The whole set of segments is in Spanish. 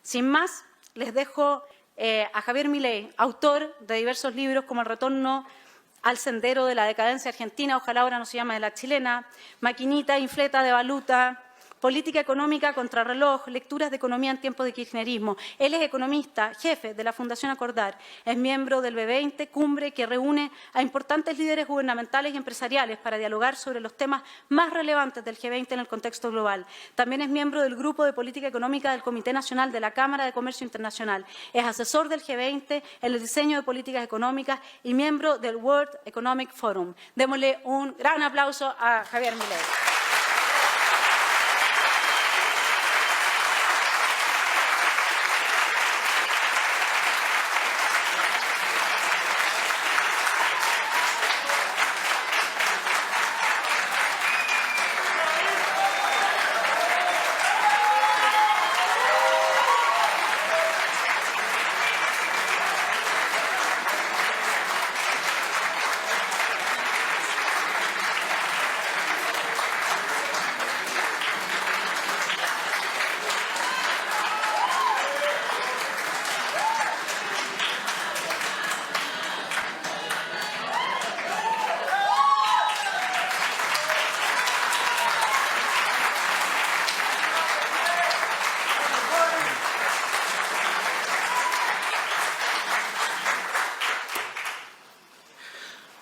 Sin más, les dejo a Javier Milei, autor de diversos libros como El retorno al sendero de la decadencia argentina, ojalá ahora no se llame de la chilena, Maquinita, Infleta de Valuta, Política económica contrarreloj, lecturas de economía en tiempos de kirchnerismo. Él es economista, jefe de la Fundación Acordar, es miembro del B20, cumbre que reúne a importantes líderes gubernamentales y empresariales para dialogar sobre los temas más relevantes del G20 en el contexto global. También es miembro del Grupo de Política Económica del Comité Nacional de la Cámara de Comercio Internacional. Es asesor del G20 en el diseño de políticas económicas y miembro del World Economic Forum. Démosle un gran aplauso a Javier Milei.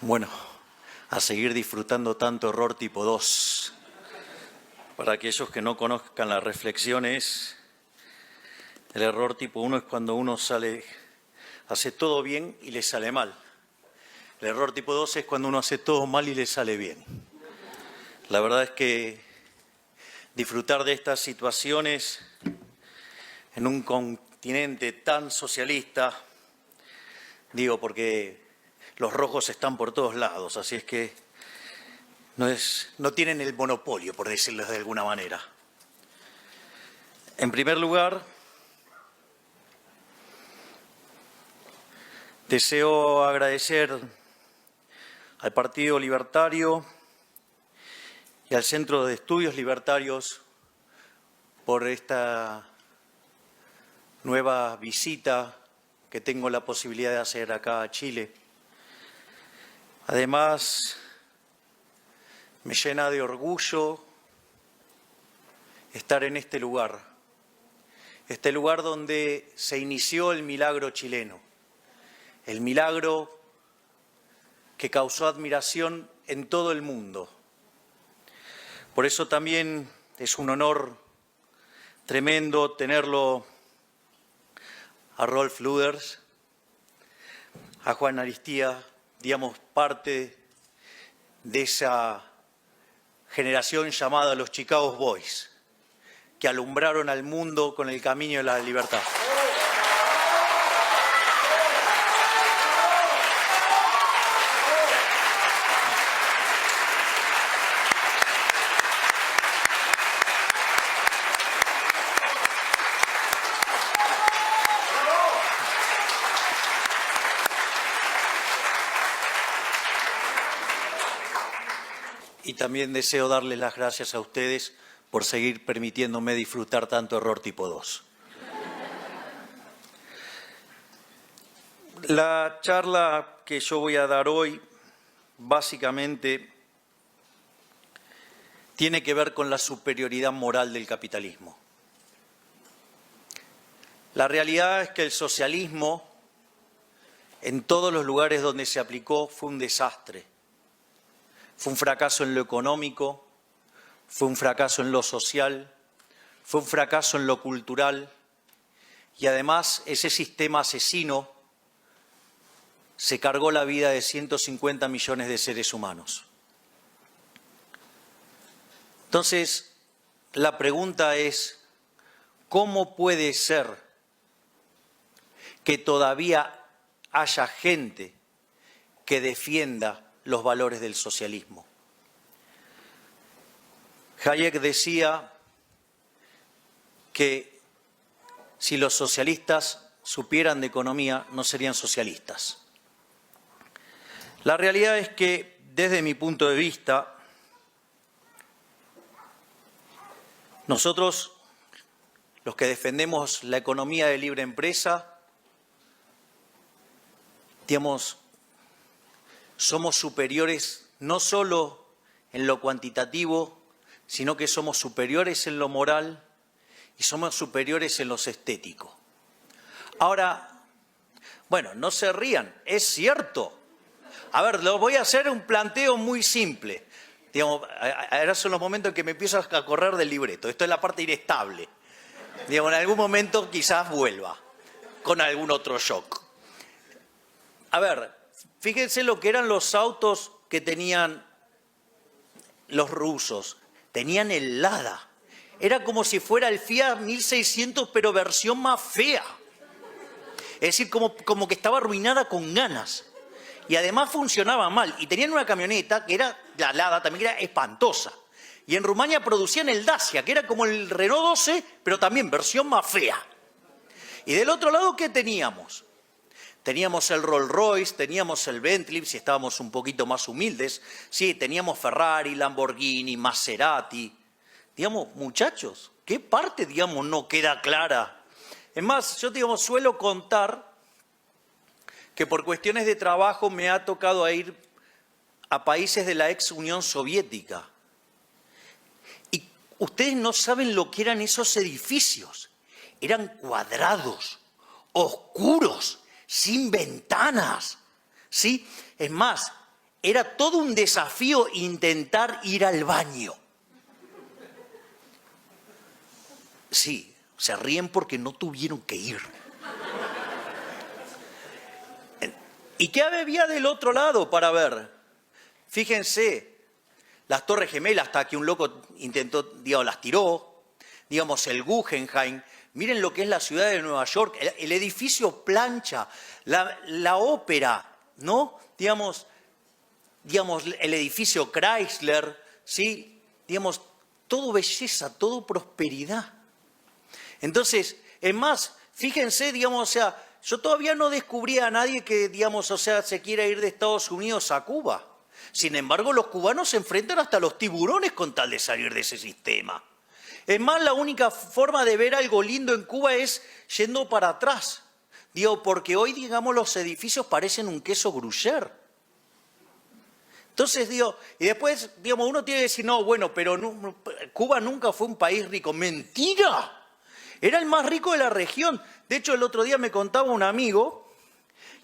Bueno, a seguir disfrutando tanto error tipo 2. Para aquellos que no conozcan las reflexiones, el error tipo 1 es cuando uno hace todo bien y le sale mal. El error tipo 2 es cuando uno hace todo mal y le sale bien. La verdad es que disfrutar de estas situaciones en un continente tan socialista, digo porque los rojos están por todos lados, así es que no tienen el monopolio, por decirlo de alguna manera. En primer lugar, deseo agradecer al Partido Libertario y al Centro de Estudios Libertarios por esta nueva visita que tengo la posibilidad de hacer acá a Chile. Además, me llena de orgullo estar en este lugar donde se inició el milagro chileno, el milagro que causó admiración en todo el mundo. Por eso también es un honor tremendo tenerlo a Rolf Luders, a Juan Aristía, digamos, parte de esa generación llamada los Chicago Boys, que alumbraron al mundo con el camino de la libertad. Y también deseo darles las gracias a ustedes por seguir permitiéndome disfrutar tanto error tipo 2. La charla que yo voy a dar hoy básicamente tiene que ver con la superioridad moral del capitalismo. La realidad es que el socialismo, en todos los lugares donde se aplicó, fue un desastre. Fue un fracaso en lo económico, fue un fracaso en lo social, fue un fracaso en lo cultural y además ese sistema asesino se cargó la vida de 150 millones de seres humanos. Entonces, la pregunta es, ¿cómo puede ser que todavía haya gente que defienda los valores del socialismo? Hayek decía que si los socialistas supieran de economía, no serían socialistas. La realidad es que, desde mi punto de vista, nosotros los que defendemos la economía de libre empresa, digamos, somos superiores no solo en lo cuantitativo, sino que somos superiores en lo moral y somos superiores en lo estético. Ahora, bueno, no se rían, es cierto. A ver, les voy a hacer un planteo muy simple. Digamos, ahora son los momentos en que me empiezo a correr del libreto. Esto es la parte inestable. Digamos, en algún momento quizás vuelva con algún otro shock. A ver, fíjense lo que eran los autos que tenían los rusos. Tenían el Lada. Era como si fuera el Fiat 1600, pero versión más fea. Es decir, como que estaba arruinada con ganas. Y además funcionaba mal. Y tenían una camioneta que era, la Lada también era espantosa. Y en Rumania producían el Dacia, que era como el Renault 12, pero también versión más fea. Y del otro lado, ¿qué teníamos? Teníamos el Rolls Royce, teníamos el Bentley, si estábamos un poquito más humildes. Sí, teníamos Ferrari, Lamborghini, Maserati. Digamos, muchachos, ¿qué parte, digamos, no queda clara? Es más, yo, digamos, suelo contar que por cuestiones de trabajo me ha tocado ir a países de la ex Unión Soviética. Y ustedes no saben lo que eran esos edificios. Eran cuadrados, oscuros, sin ventanas, ¿sí? Es más, era todo un desafío intentar ir al baño. Sí, se ríen porque no tuvieron que ir. ¿Y qué había del otro lado para ver? Fíjense, las Torres Gemelas, hasta que un loco intentó, digamos, las tiró, digamos, el Guggenheim. Miren lo que es la ciudad de Nueva York, el edificio Plancha, la ópera, ¿no? Digamos, el edificio Chrysler, ¿sí? Digamos, todo belleza, todo prosperidad. Entonces, es más, fíjense, digamos, o sea, yo todavía no descubrí a nadie que, digamos, o sea, se quiera ir de Estados Unidos a Cuba. Sin embargo, los cubanos se enfrentan hasta los tiburones con tal de salir de ese sistema. Es más, la única forma de ver algo lindo en Cuba es yendo para atrás. Digo, porque hoy, digamos, los edificios parecen un queso gruyère. Entonces, digo, y después, digamos, uno tiene que decir, no, bueno, pero no, Cuba nunca fue un país rico. ¡Mentira! Era el más rico de la región. De hecho, el otro día me contaba un amigo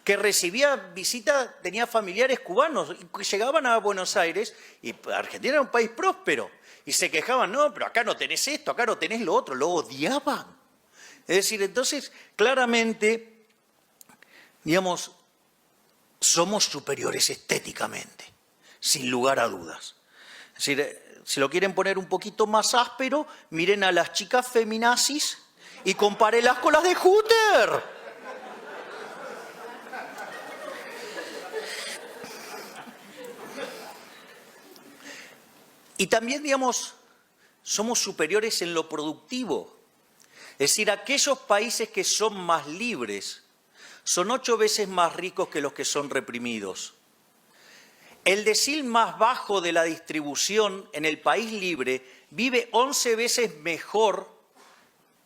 que recibía visitas, tenía familiares cubanos, que llegaban a Buenos Aires, y Argentina era un país próspero, y se quejaban, no, pero acá no tenés esto, acá no tenés lo otro, lo odiaban. Es decir, entonces, claramente, digamos, somos superiores estéticamente, sin lugar a dudas. Es decir, si lo quieren poner un poquito más áspero, miren a las chicas feminazis y compárenlas con las de Hooter. Y también, digamos, somos superiores en lo productivo. Es decir, aquellos países que son más libres son 8 veces más ricos que los que son reprimidos. El decil más bajo de la distribución en el país libre vive 11 veces mejor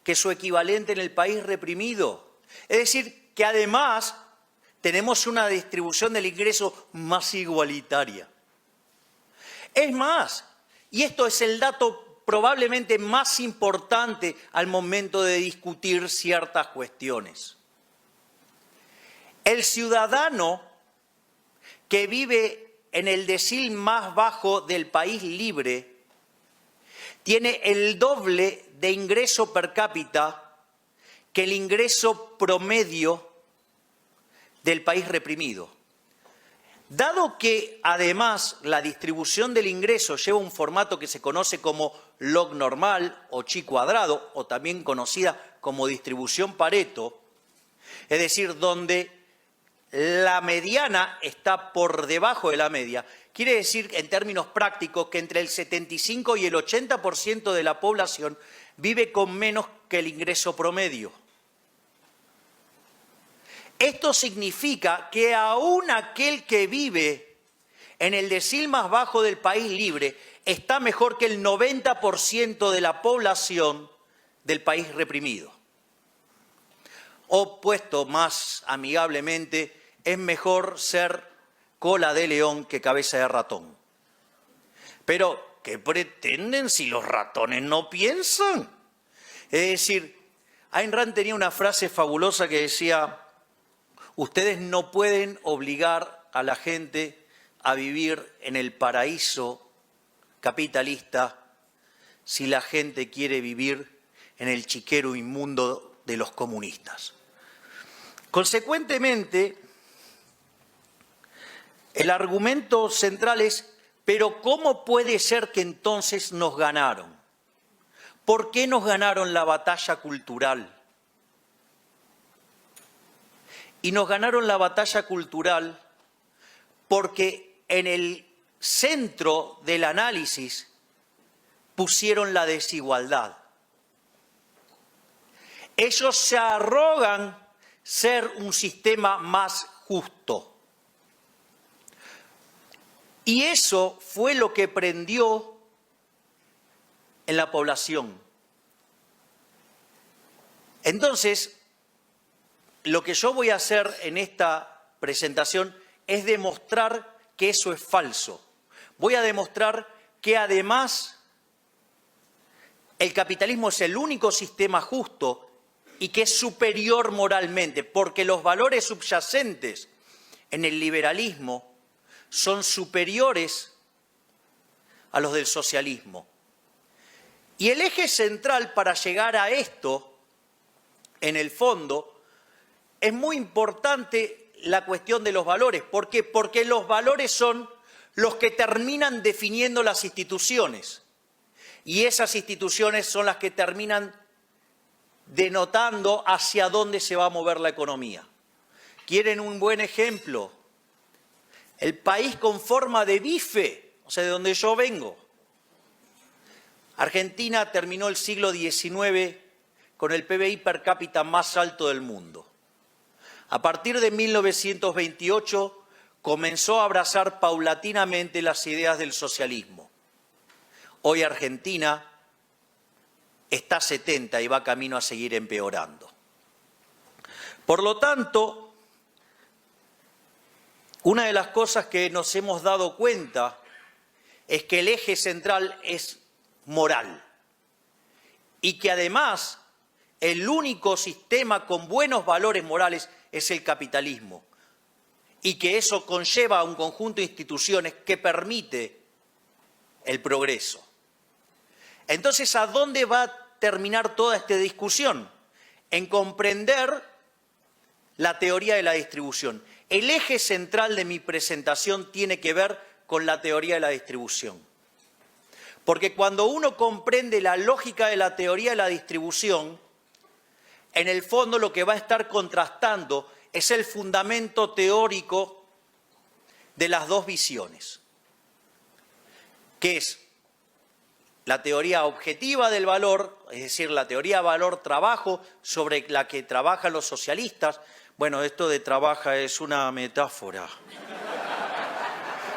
que su equivalente en el país reprimido. Es decir, que además tenemos una distribución del ingreso más igualitaria. Es más, y esto es el dato probablemente más importante al momento de discutir ciertas cuestiones. El ciudadano que vive en el decil más bajo del país libre tiene el doble de ingreso per cápita que el ingreso promedio del país reprimido. Dado que, además, la distribución del ingreso lleva un formato que se conoce como log normal o chi cuadrado, o también conocida como distribución Pareto, es decir, donde la mediana está por debajo de la media, quiere decir, en términos prácticos, que entre el 75 y el 80% de la población vive con menos que el ingreso promedio. Esto significa que aún aquel que vive en el decil más bajo del país libre está mejor que el 90% de la población del país reprimido. O puesto más amigablemente, es mejor ser cola de león que cabeza de ratón. Pero, ¿qué pretenden si los ratones no piensan? Es decir, Ayn Rand tenía una frase fabulosa que decía: ustedes no pueden obligar a la gente a vivir en el paraíso capitalista si la gente quiere vivir en el chiquero inmundo de los comunistas. Consecuentemente, el argumento central es: ¿pero cómo puede ser que entonces nos ganaron? ¿Por qué nos ganaron la batalla cultural? Y nos ganaron la batalla cultural porque en el centro del análisis pusieron la desigualdad. Ellos se arrogan ser un sistema más justo. Y eso fue lo que prendió en la población. Entonces, lo que yo voy a hacer en esta presentación es demostrar que eso es falso. Voy a demostrar que además el capitalismo es el único sistema justo y que es superior moralmente, porque los valores subyacentes en el liberalismo son superiores a los del socialismo. Y el eje central para llegar a esto, en el fondo, es muy importante la cuestión de los valores. ¿Por qué? Porque los valores son los que terminan definiendo las instituciones. Y esas instituciones son las que terminan denotando hacia dónde se va a mover la economía. ¿Quieren un buen ejemplo? El país con forma de bife, o sea, de donde yo vengo. Argentina terminó el siglo XIX con el PBI per cápita más alto del mundo. A partir de 1928 comenzó a abrazar paulatinamente las ideas del socialismo. Hoy Argentina está a 70 y va camino a seguir empeorando. Por lo tanto, una de las cosas que nos hemos dado cuenta es que el eje central es moral y que además el único sistema con buenos valores morales es el capitalismo y que eso conlleva a un conjunto de instituciones que permite el progreso. Entonces, ¿a dónde va a terminar toda esta discusión? En comprender la teoría de la distribución. El eje central de mi presentación tiene que ver con la teoría de la distribución. Porque cuando uno comprende la lógica de la teoría de la distribución, en el fondo lo que va a estar contrastando es el fundamento teórico de las dos visiones, que es la teoría objetiva del valor, es decir, la teoría valor-trabajo sobre la que trabajan los socialistas. Bueno, esto de trabaja es una metáfora.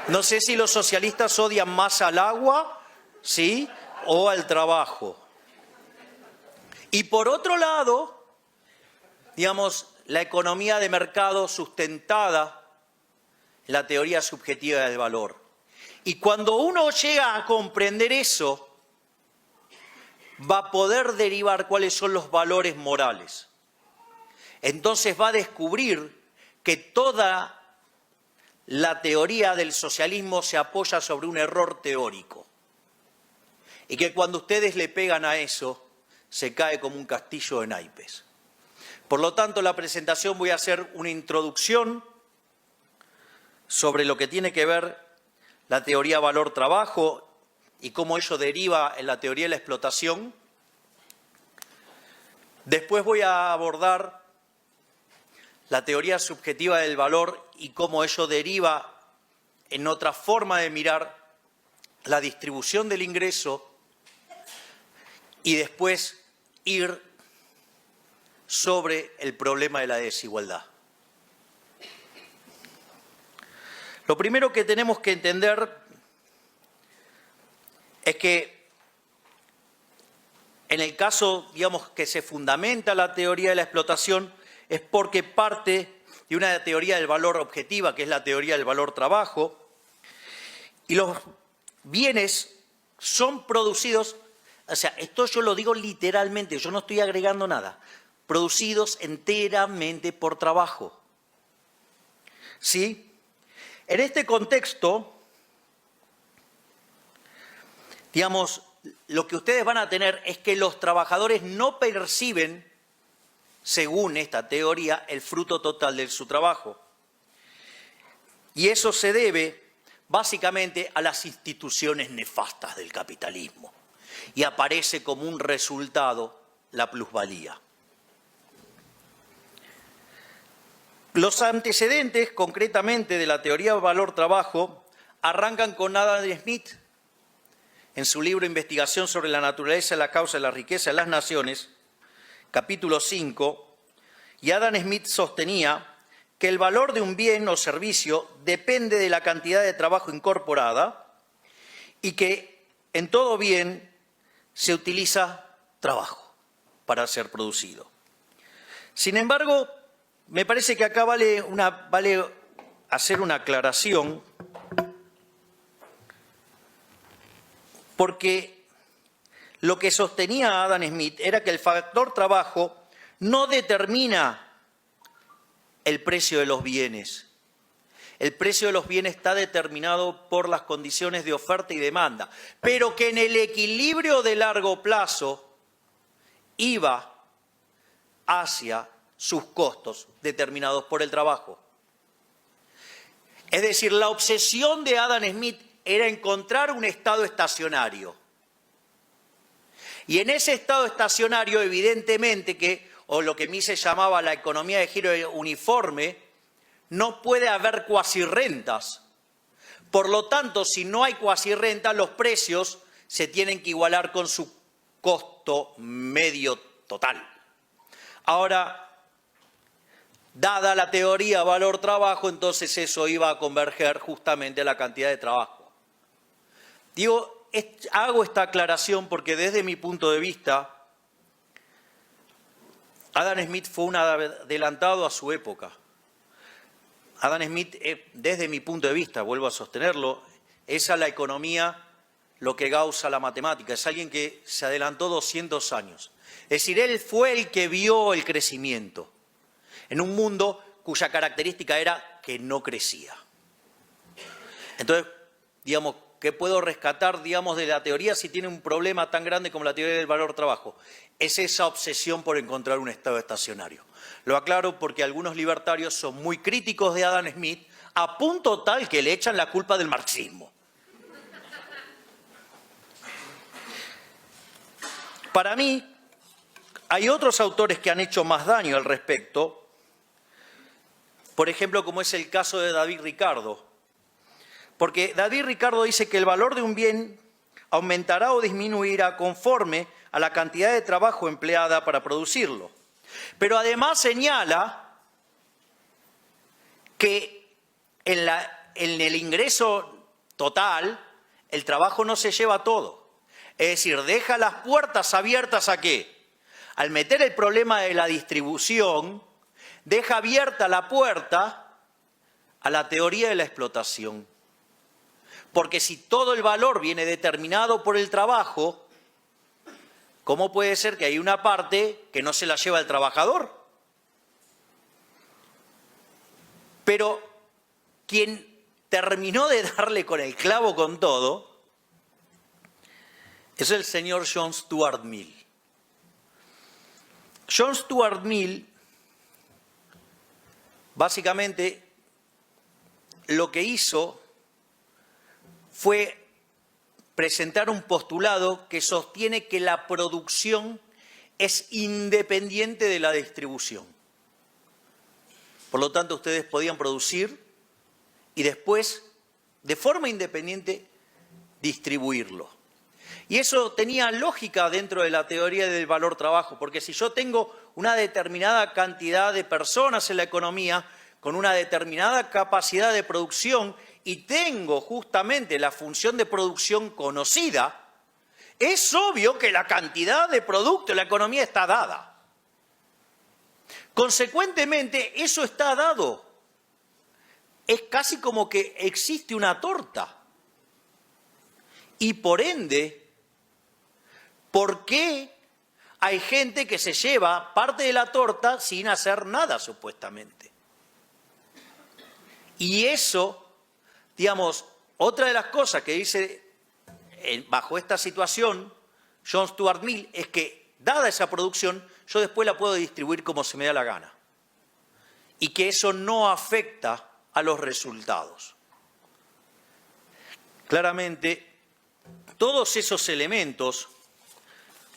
No sé si los socialistas odian más al agua, ¿sí?, o al trabajo. Y por otro lado, digamos, la economía de mercado sustentada en la teoría subjetiva del valor. Y cuando uno llega a comprender eso, va a poder derivar cuáles son los valores morales. Entonces va a descubrir que toda la teoría del socialismo se apoya sobre un error teórico. Y que cuando ustedes le pegan a eso, se cae como un castillo de naipes. Por lo tanto, en la presentación voy a hacer una introducción sobre lo que tiene que ver la teoría valor-trabajo y cómo ello deriva en la teoría de la explotación. Después voy a abordar la teoría subjetiva del valor y cómo ello deriva en otra forma de mirar la distribución del ingreso y después ir sobre el problema de la desigualdad. Lo primero que tenemos que entender es que En el caso, digamos, que se fundamenta la teoría de la explotación, es porque parte de una teoría del valor objetiva, que es la teoría del valor trabajo, y los bienes son producidos, o sea, esto yo lo digo literalmente, yo no estoy agregando nada, producidos enteramente por trabajo. ¿Sí? En este contexto, digamos, lo que ustedes van a tener es que los trabajadores no perciben, según esta teoría, el fruto total de su trabajo. Y eso se debe básicamente a las instituciones nefastas del capitalismo. Y aparece como un resultado la plusvalía. Los antecedentes, concretamente, de la teoría del valor-trabajo, arrancan con Adam Smith, en su libro Investigación sobre la naturaleza y la causa de la riqueza de las naciones, capítulo 5, y Adam Smith sostenía que el valor de un bien o servicio depende de la cantidad de trabajo incorporada y que en todo bien se utiliza trabajo para ser producido. Sin embargo, me parece que acá vale hacer una aclaración, porque lo que sostenía Adam Smith era que el factor trabajo no determina el precio de los bienes. El precio de los bienes está determinado por las condiciones de oferta y demanda, pero que en el equilibrio de largo plazo iba hacia sus costos determinados por el trabajo. Es decir, la obsesión de Adam Smith era encontrar un estado estacionario. Y en ese estado estacionario, evidentemente o lo que Mises llamaba la economía de giro uniforme, no puede haber cuasirrentas. Por lo tanto, si no hay cuasirrentas, los precios se tienen que igualar con su costo medio total. Ahora, dada la teoría valor-trabajo, entonces eso iba a converger justamente a la cantidad de trabajo. Hago esta aclaración porque desde mi punto de vista, Adam Smith fue un adelantado a su época. Adam Smith, desde mi punto de vista, vuelvo a sostenerlo, es a la economía lo que Gauss a la matemática. Es alguien que se adelantó 200 años. Es decir, él fue el que vio el crecimiento en un mundo cuya característica era que no crecía. Entonces, digamos, ¿qué puedo rescatar, digamos, de la teoría si tiene un problema tan grande como la teoría del valor-trabajo? Es esa obsesión por encontrar un estado estacionario. Lo aclaro porque algunos libertarios son muy críticos de Adam Smith a punto tal que le echan la culpa del marxismo. Para mí, hay otros autores que han hecho más daño al respecto, por ejemplo, como es el caso de David Ricardo. Porque David Ricardo dice que el valor de un bien aumentará o disminuirá conforme a la cantidad de trabajo empleada para producirlo. Pero además señala que en el ingreso total el trabajo no se lleva todo. Es decir, deja las puertas abiertas ¿a qué? Al meter el problema de la distribución, deja abierta la puerta a la teoría de la explotación. Porque si todo el valor viene determinado por el trabajo, ¿cómo puede ser que hay una parte que no se la lleva el trabajador? Pero quien terminó de darle con el clavo con todo es el señor John Stuart Mill. John Stuart Mill, básicamente, lo que hizo fue presentar un postulado que sostiene que la producción es independiente de la distribución. Por lo tanto, ustedes podían producir y después, de forma independiente, distribuirlo. Y eso tenía lógica dentro de la teoría del valor-trabajo, porque si yo tengo una determinada cantidad de personas en la economía, con una determinada capacidad de producción, y tengo justamente la función de producción conocida, es obvio que la cantidad de producto en la economía está dada. Consecuentemente, eso está dado. Es casi como que existe una torta. Y por ende, ¿por qué hay gente que se lleva parte de la torta sin hacer nada, supuestamente? Y eso, digamos, otra de las cosas que dice bajo esta situación John Stuart Mill es que, dada esa producción, yo después la puedo distribuir como se me da la gana. Y que eso no afecta a los resultados. Claramente, todos esos elementos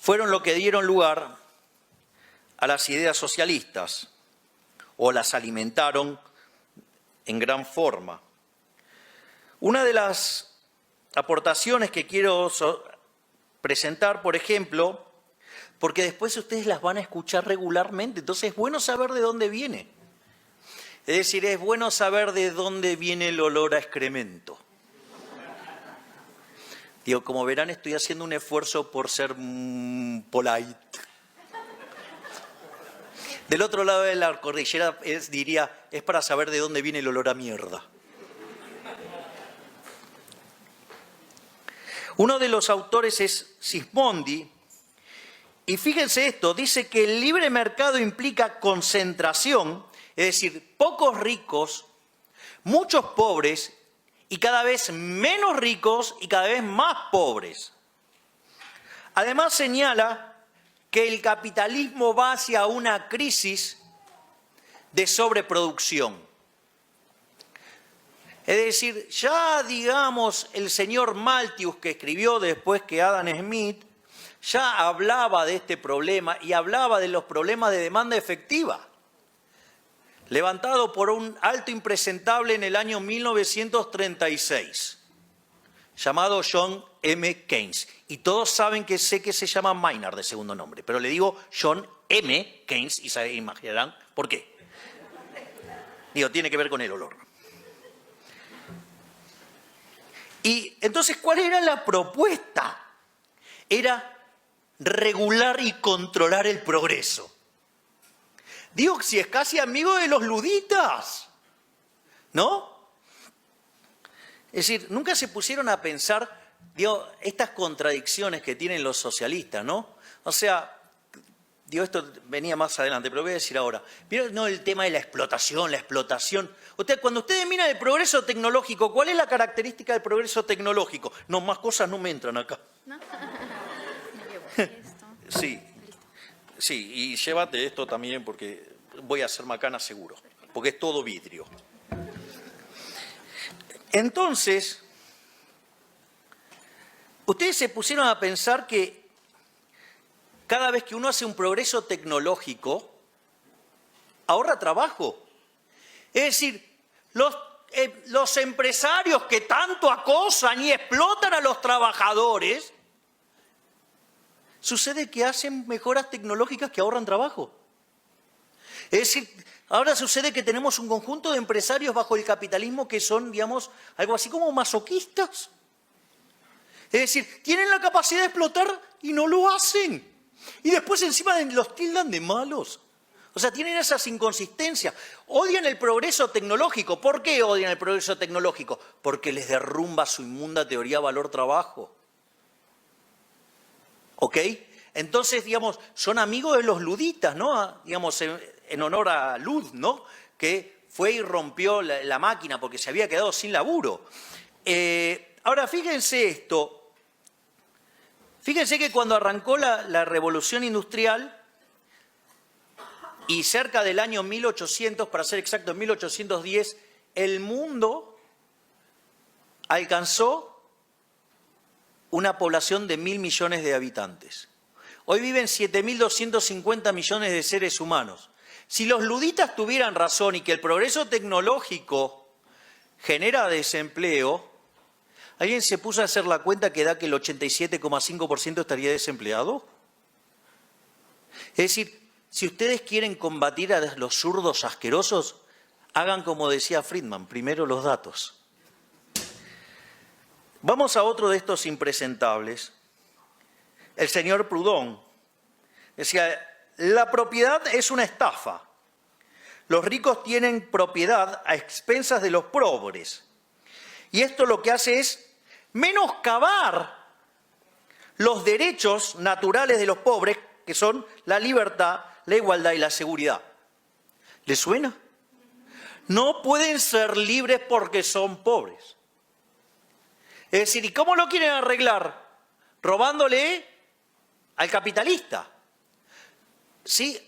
fueron lo que dieron lugar a las ideas socialistas, o las alimentaron en gran forma. Una de las aportaciones que quiero presentar, por ejemplo, porque después ustedes las van a escuchar regularmente, entonces es bueno saber de dónde viene. Es decir, es bueno saber de dónde viene el olor a excremento. Digo, como verán, estoy haciendo un esfuerzo por ser polite. Del otro lado de la cordillera diría, es para saber de dónde viene el olor a mierda. Uno de los autores es Sismondi, y fíjense esto, dice que el libre mercado implica concentración, es decir, pocos ricos, muchos pobres y cada vez menos ricos y cada vez más pobres. Además señala que el capitalismo va hacia una crisis de sobreproducción. Es decir, ya digamos el señor Malthus, que escribió después que Adam Smith, ya hablaba de este problema y hablaba de los problemas de demanda efectiva, levantado por un alto impresentable en el año 1936, llamado John M. Keynes. Y todos saben que sé que se llama Maynard de segundo nombre, pero le digo John M. Keynes y se imaginarán por qué. Digo, tiene que ver con el olor. Y entonces, ¿cuál era la propuesta? Era regular y controlar el progreso. Digo, si es casi amigo de los luditas, ¿no? Es decir, nunca se pusieron a pensar, digo, estas contradicciones que tienen los socialistas, ¿no? O sea, digo, esto venía más adelante, pero voy a decir ahora. ¿Vieron no, el tema de la explotación, la explotación? Cuando ustedes miran el progreso tecnológico, ¿cuál es la característica del progreso tecnológico? No, más cosas no me entran acá. ¿No? Sí, sí, y llévate esto también porque voy a hacer macana seguro, porque es todo vidrio. Entonces, ustedes se pusieron a pensar que cada vez que uno hace un progreso tecnológico, ahorra trabajo. Es decir, los empresarios que tanto acosan y explotan a los trabajadores, sucede que hacen mejoras tecnológicas que ahorran trabajo. Es decir, ahora sucede que tenemos un conjunto de empresarios bajo el capitalismo que son, digamos, algo así como masoquistas. Es decir, tienen la capacidad de explotar y no lo hacen. Y después encima los tildan de malos. O sea, tienen esas inconsistencias. Odian el progreso tecnológico. ¿Por qué odian el progreso tecnológico? Porque les derrumba su inmunda teoría valor-trabajo. ¿Ok? Entonces, digamos, son amigos de los luditas, ¿no? Digamos, en honor a Lud, ¿no? Que fue y rompió la máquina porque se había quedado sin laburo. Ahora, fíjense esto. Fíjense que cuando arrancó la revolución industrial, y cerca del año 1800, para ser exacto, en 1810, el mundo alcanzó una población de 1.000 millones de habitantes. Hoy viven 7.250 millones de seres humanos. Si los luditas tuvieran razón y que el progreso tecnológico genera desempleo, ¿alguien se puso a hacer la cuenta que da que el 87,5% estaría desempleado? Es decir, si ustedes quieren combatir a los zurdos asquerosos, hagan como decía Friedman, primero los datos. Vamos a otro de estos impresentables, el señor Proudhon. Decía, la propiedad es una estafa. Los ricos tienen propiedad a expensas de los pobres. Y esto lo que hace es menoscabar los derechos naturales de los pobres, que son la libertad, la igualdad y la seguridad. ¿Les suena? No pueden ser libres porque son pobres. Es decir, ¿y cómo lo quieren arreglar? Robándole al capitalista. ¿Sí?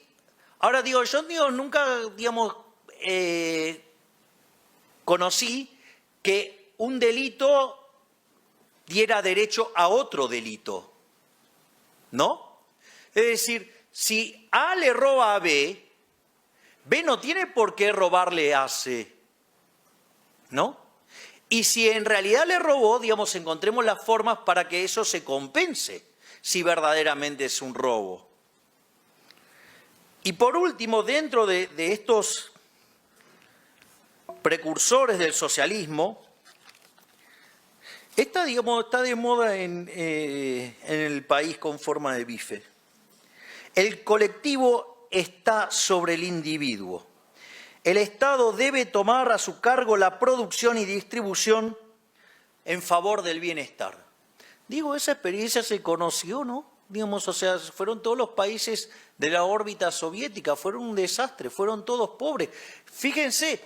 Ahora digo, yo nunca, conocí que un delito diera derecho a otro delito, ¿no? Es decir, si A le roba a B, B no tiene por qué robarle a C, ¿no? Y si en realidad le robó, encontremos las formas para que eso se compense, si verdaderamente es un robo. Y por último, dentro de estos precursores del socialismo, está de moda en el país con forma de bife. El colectivo está sobre el individuo. El Estado debe tomar a su cargo la producción y distribución en favor del bienestar. Esa experiencia se conoció, ¿no? Fueron todos los países de la órbita soviética, fueron un desastre, fueron todos pobres. Fíjense,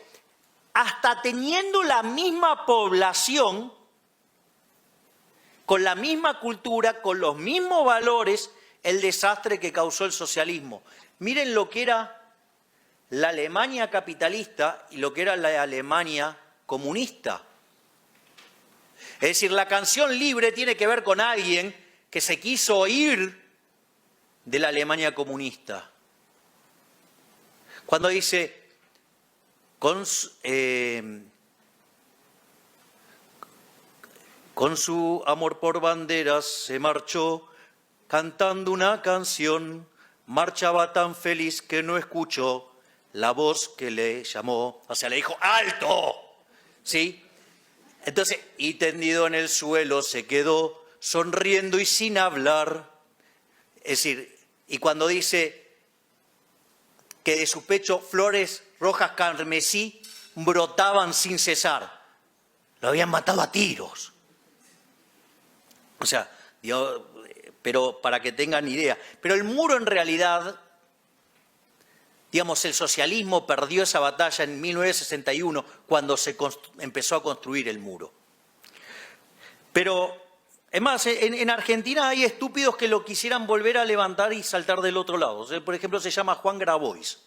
hasta teniendo la misma población, con la misma cultura, con los mismos valores, el desastre que causó el socialismo. Miren lo que era la Alemania capitalista y lo que era la Alemania comunista. Es decir, la canción Libre tiene que ver con alguien que se quiso ir de la Alemania comunista. Cuando dice, con su amor por banderas se marchó, cantando una canción, marchaba tan feliz que no escuchó la voz que le llamó, le dijo, ¡alto! ¿Sí? Entonces, y tendido en el suelo se quedó, sonriendo y sin hablar. Es decir, y cuando dice que de su pecho flores rojas carmesí brotaban sin cesar, lo habían matado a tiros. Pero para que tengan idea. Pero el muro en realidad, el socialismo perdió esa batalla en 1961 cuando se empezó a construir el muro. Pero, es más, en Argentina hay estúpidos que lo quisieran volver a levantar y saltar del otro lado. Por ejemplo, se llama Juan Grabois.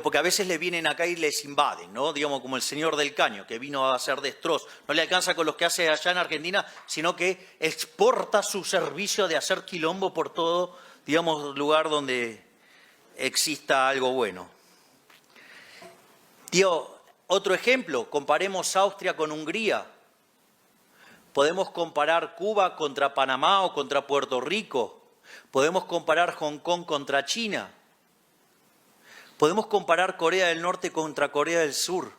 Porque a veces le vienen acá y les invaden, ¿no? Como el señor del Caño, que vino a hacer destroz. No le alcanza con los que hace allá en Argentina, sino que exporta su servicio de hacer quilombo por todo, lugar donde exista algo bueno. Otro ejemplo, comparemos Austria con Hungría. Podemos comparar Cuba contra Panamá o contra Puerto Rico. Podemos comparar Hong Kong contra China. Podemos comparar Corea del Norte contra Corea del Sur.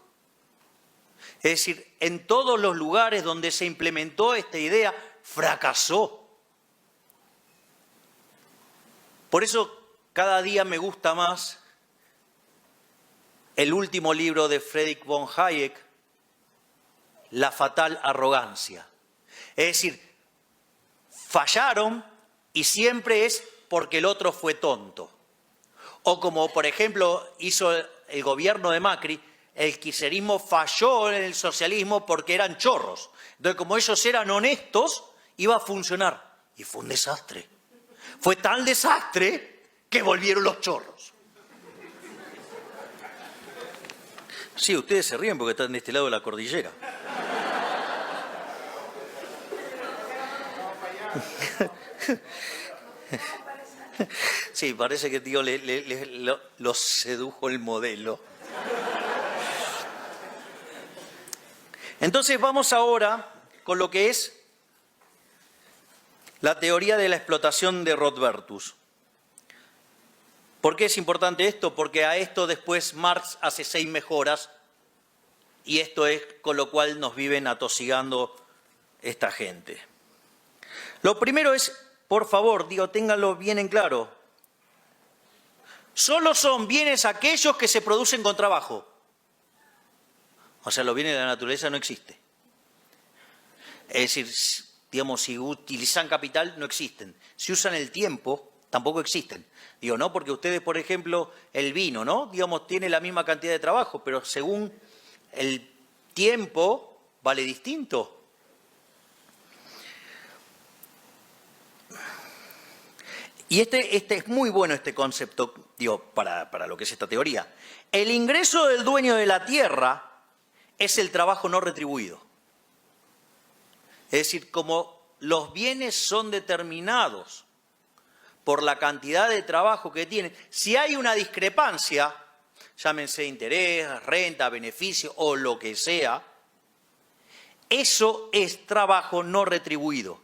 Es decir, en todos los lugares donde se implementó esta idea, fracasó. Por eso cada día me gusta más el último libro de Friedrich von Hayek, La fatal arrogancia. Es decir, fallaron y siempre es porque el otro fue tonto. O como, por ejemplo, hizo el gobierno de Macri, el kirchnerismo falló en el socialismo porque eran chorros. Entonces, como ellos eran honestos, iba a funcionar. Y fue un desastre. Fue tal desastre que volvieron los chorros. Sí, ustedes se ríen porque están de este lado de la cordillera. Sí, parece que los sedujo el modelo. Entonces vamos ahora con lo que es la teoría de la explotación de Rothbertus. ¿Por qué es importante esto? Porque a esto después Marx hace 6 mejoras y esto es con lo cual nos viven atosigando esta gente. Lo primero es, por favor, ténganlo bien en claro. Solo son bienes aquellos que se producen con trabajo. O sea, los bienes de la naturaleza no existen. Es decir, si utilizan capital, no existen. Si usan el tiempo, tampoco existen. No, porque ustedes, por ejemplo, el vino, ¿no? Tiene la misma cantidad de trabajo, pero según el tiempo, vale distinto. Y este es muy bueno este concepto, para lo que es esta teoría. El ingreso del dueño de la tierra es el trabajo no retribuido. Es decir, como los bienes son determinados por la cantidad de trabajo que tienen, si hay una discrepancia, llámense interés, renta, beneficio o lo que sea, eso es trabajo no retribuido.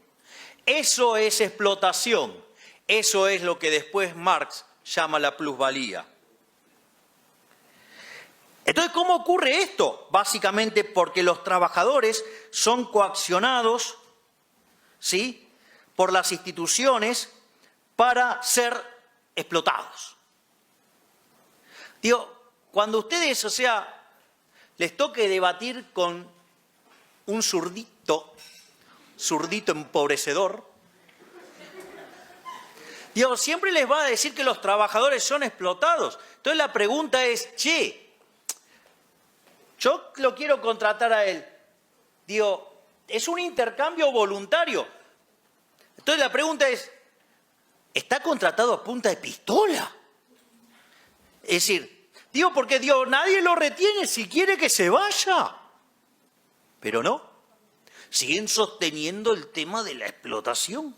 Eso es explotación. Eso es lo que después Marx llama la plusvalía. Entonces, ¿cómo ocurre esto? Básicamente porque los trabajadores son coaccionados, ¿sí?, por las instituciones para ser explotados. Cuando ustedes, les toque debatir con un zurdito empobrecedor, siempre les va a decir que los trabajadores son explotados. Entonces la pregunta es, yo lo quiero contratar a él. Es un intercambio voluntario. Entonces la pregunta es, ¿está contratado a punta de pistola? Es decir, porque nadie lo retiene si quiere que se vaya. Pero no, siguen sosteniendo el tema de la explotación.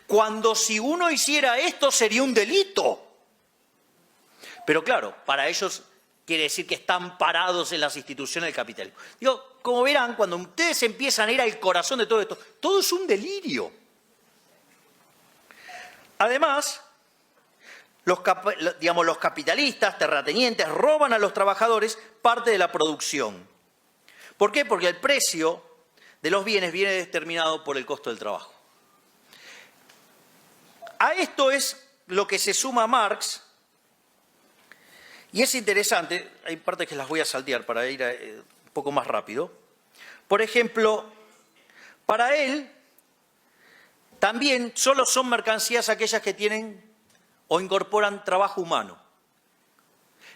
Cuando si uno hiciera esto sería un delito. Pero claro, para ellos quiere decir que están parados en las instituciones del capitalismo. Como verán, cuando ustedes empiezan a ir al corazón de todo esto, todo es un delirio. Además, los capitalistas, terratenientes, roban a los trabajadores parte de la producción. ¿Por qué? Porque el precio de los bienes viene determinado por el costo del trabajo. A esto es lo que se suma Marx, y es interesante, hay partes que las voy a saltear para ir un poco más rápido. Por ejemplo, para él, también solo son mercancías aquellas que tienen o incorporan trabajo humano.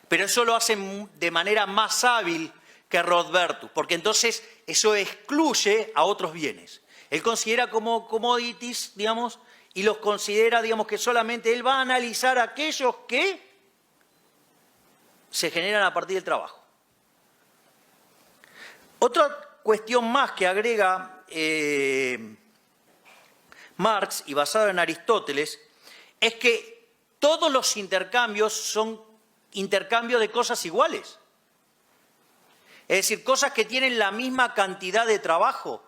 Pero eso lo hacen de manera más hábil que Rothbardus, porque entonces eso excluye a otros bienes. Él considera como commodities, y los considera, que solamente él va a analizar aquellos que se generan a partir del trabajo. Otra cuestión más que agrega Marx, y basado en Aristóteles, es que todos los intercambios son intercambios de cosas iguales. Es decir, cosas que tienen la misma cantidad de trabajo.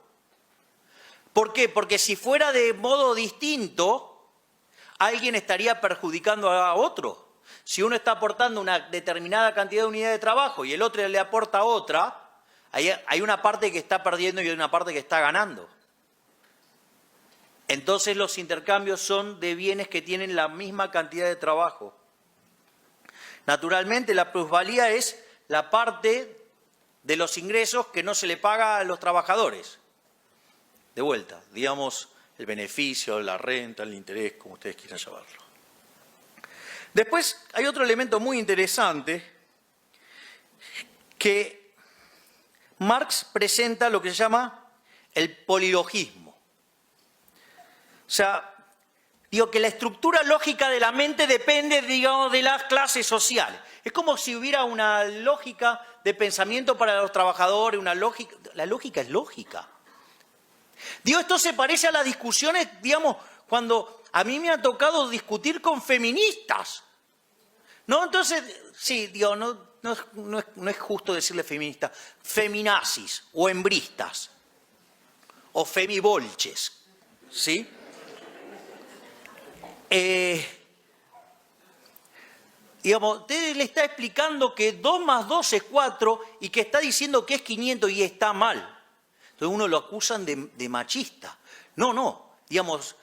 ¿Por qué? Porque si fuera de modo distinto, alguien estaría perjudicando a otro. Si uno está aportando una determinada cantidad de unidades de trabajo y el otro le aporta otra, hay una parte que está perdiendo y hay una parte que está ganando. Entonces los intercambios son de bienes que tienen la misma cantidad de trabajo. Naturalmente la plusvalía es la parte de los ingresos que no se le paga a los trabajadores. De vuelta, el beneficio, la renta, el interés, como ustedes quieran llamarlo. Después hay otro elemento muy interesante que Marx presenta, lo que se llama el polilogismo. Que la estructura lógica de la mente depende, de las clases sociales. Es como si hubiera una lógica de pensamiento para los trabajadores, la lógica es lógica. Esto se parece a las discusiones, cuando a mí me ha tocado discutir con feministas. Entonces, sí, no es justo decirle feministas, feminazis o hembristas o femibolches, ¿sí? Usted le está explicando que 2 más 2 es 4 y que está diciendo que es 500 y está mal. Entonces uno lo acusan de machista. No, no, digamos,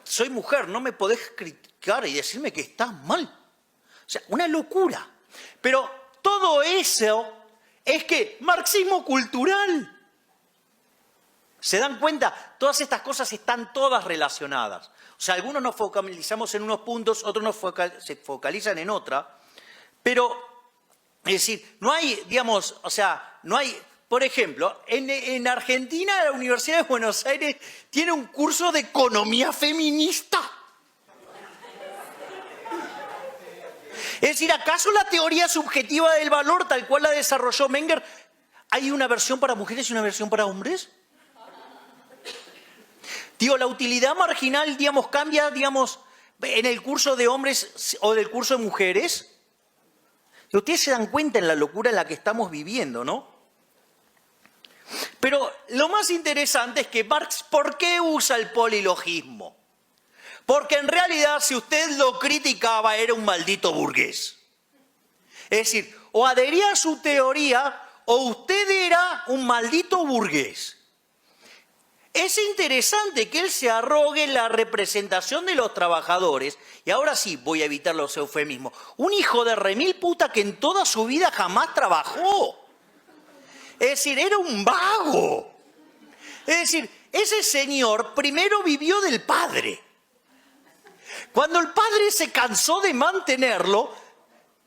soy mujer, no me podés criticar y decirme que estás mal. O sea, una locura. Pero todo eso es que marxismo cultural. ¿Se dan cuenta? Todas estas cosas están todas relacionadas. O sea, algunos nos focalizamos en unos puntos, otros se focalizan en otra. Pero, es decir, no hay, digamos, o sea, no hay... Por ejemplo, en Argentina la Universidad de Buenos Aires tiene un curso de economía feminista. Es decir, ¿acaso la teoría subjetiva del valor, tal cual la desarrolló Menger, hay una versión para mujeres y una versión para hombres? Digo, la utilidad marginal, digamos, cambia, digamos, en el curso de hombres o del curso de mujeres. Y ustedes se dan cuenta en la locura en la que estamos viviendo, ¿no? Pero lo más interesante es que Marx, ¿por qué usa el polilogismo? Porque en realidad, si usted lo criticaba, era un maldito burgués. Es decir, o adhería a su teoría, o usted era un maldito burgués. Es interesante que él se arrogue la representación de los trabajadores, y ahora sí voy a evitar los eufemismos, un hijo de remil puta que en toda su vida jamás trabajó. Es decir, era un vago. Es decir, ese señor primero vivió del padre. Cuando el padre se cansó de mantenerlo,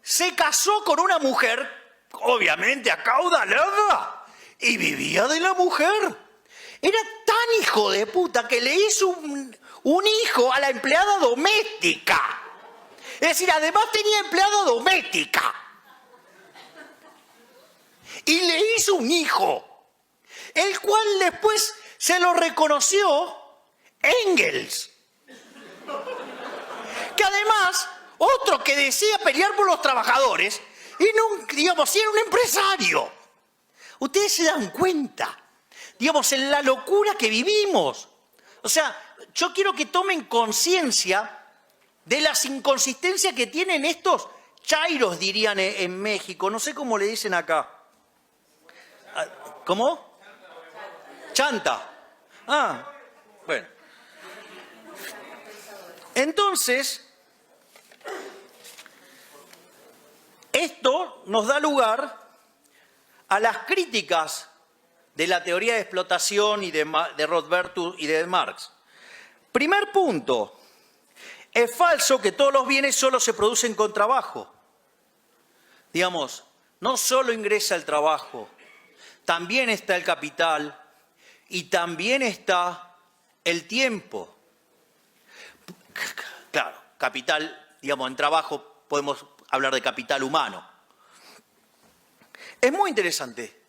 se casó con una mujer, obviamente acaudalada, y vivía de la mujer. Era tan hijo de puta que le hizo un hijo a la empleada doméstica. Es decir, además tenía empleada doméstica. Y le hizo un hijo, el cual después se lo reconoció Engels. Que además, otro que decía pelear por los trabajadores, y no, digamos, era un empresario. Ustedes se dan cuenta, digamos, en la locura que vivimos. O sea, yo quiero que tomen conciencia de las inconsistencias que tienen estos chairos, dirían en México. No sé cómo le dicen acá. ¿Cómo? Chanta. Ah, bueno. Entonces, esto nos da lugar a las críticas de la teoría de explotación y de Rothbard y de Marx. Primer punto, es falso que todos los bienes solo se producen con trabajo. Digamos, no solo ingresa el trabajo, también está el capital y también está el tiempo. Claro, capital, digamos, en trabajo podemos hablar de capital humano. Es muy interesante.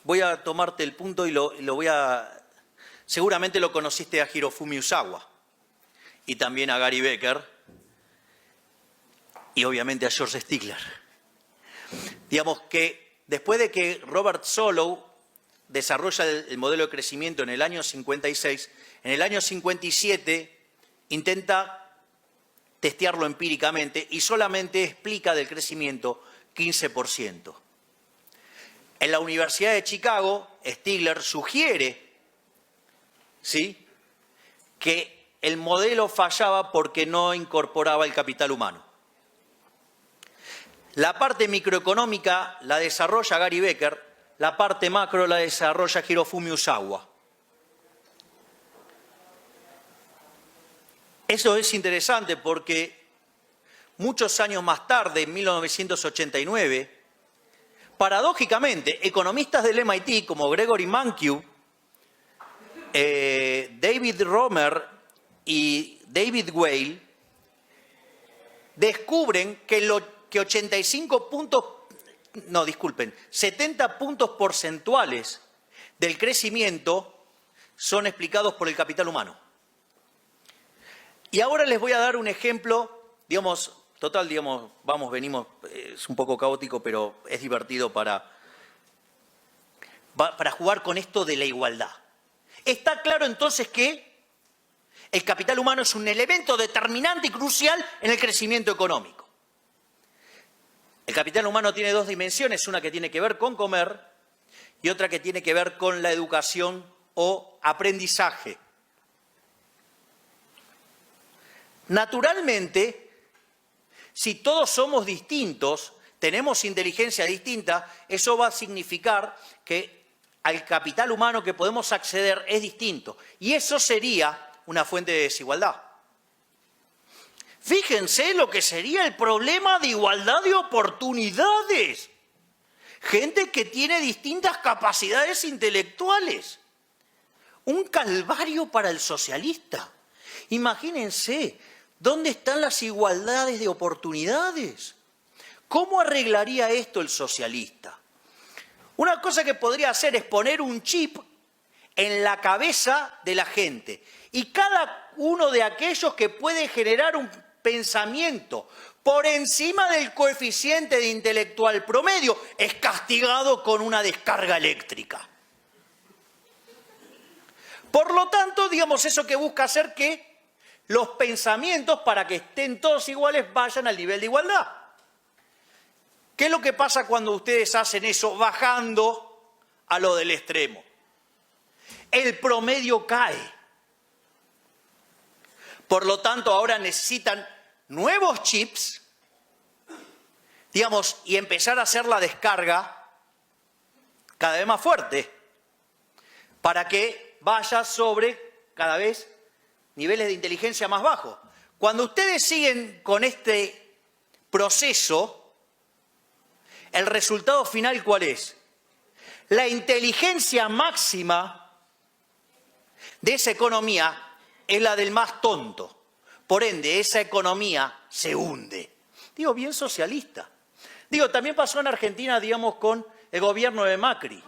Voy a tomarte el punto y lo voy a... Seguramente lo conociste a Hirofumi Usawa y también a Gary Becker y obviamente a George Stigler. Digamos que después de que Robert Solow desarrolla el modelo de crecimiento en el año 56, en el año 57 intenta testearlo empíricamente y solamente explica del crecimiento 15%. En la Universidad de Chicago, Stigler sugiere, ¿sí?, que el modelo fallaba porque no incorporaba el capital humano. La parte microeconómica la desarrolla Gary Becker, la parte macro la desarrolla Hirofumi Usawa. Eso es interesante porque muchos años más tarde, en 1989, paradójicamente, economistas del MIT como Gregory Mankiw, David Romer y David Weil descubren que 70 puntos porcentuales del crecimiento son explicados por el capital humano. Y ahora les voy a dar un ejemplo, digamos, total, digamos, venimos, es un poco caótico, pero es divertido para jugar con esto de la igualdad. Está claro entonces que el capital humano es un elemento determinante y crucial en el crecimiento económico. El capital humano tiene dos dimensiones, una que tiene que ver con comer y otra que tiene que ver con la educación o aprendizaje. Naturalmente, si todos somos distintos, tenemos inteligencia distinta, eso va a significar que al capital humano que podemos acceder es distinto. Y eso sería una fuente de desigualdad. Fíjense lo que sería el problema de igualdad de oportunidades. Gente que tiene distintas capacidades intelectuales. Un calvario para el socialista. Imagínense, ¿dónde están las igualdades de oportunidades? ¿Cómo arreglaría esto el socialista? Una cosa que podría hacer es poner un chip en la cabeza de la gente. Y cada uno de aquellos que puede generar un pensamiento por encima del coeficiente de intelectual promedio es castigado con una descarga eléctrica. Por lo tanto, digamos, eso que busca hacer que los pensamientos, para que estén todos iguales, vayan al nivel de igualdad. ¿Qué es lo que pasa cuando ustedes hacen eso bajando a lo del extremo? El promedio cae. Por lo tanto, ahora necesitan nuevos chips, digamos, y empezar a hacer la descarga cada vez más fuerte para que vaya sobre cada vez niveles de inteligencia más bajos. Cuando ustedes siguen con este proceso, el resultado final, ¿cuál es? La inteligencia máxima de esa economía es la del más tonto. Por ende, esa economía se hunde. Digo, bien socialista. Digo, también pasó en Argentina, digamos, con el gobierno de Macri.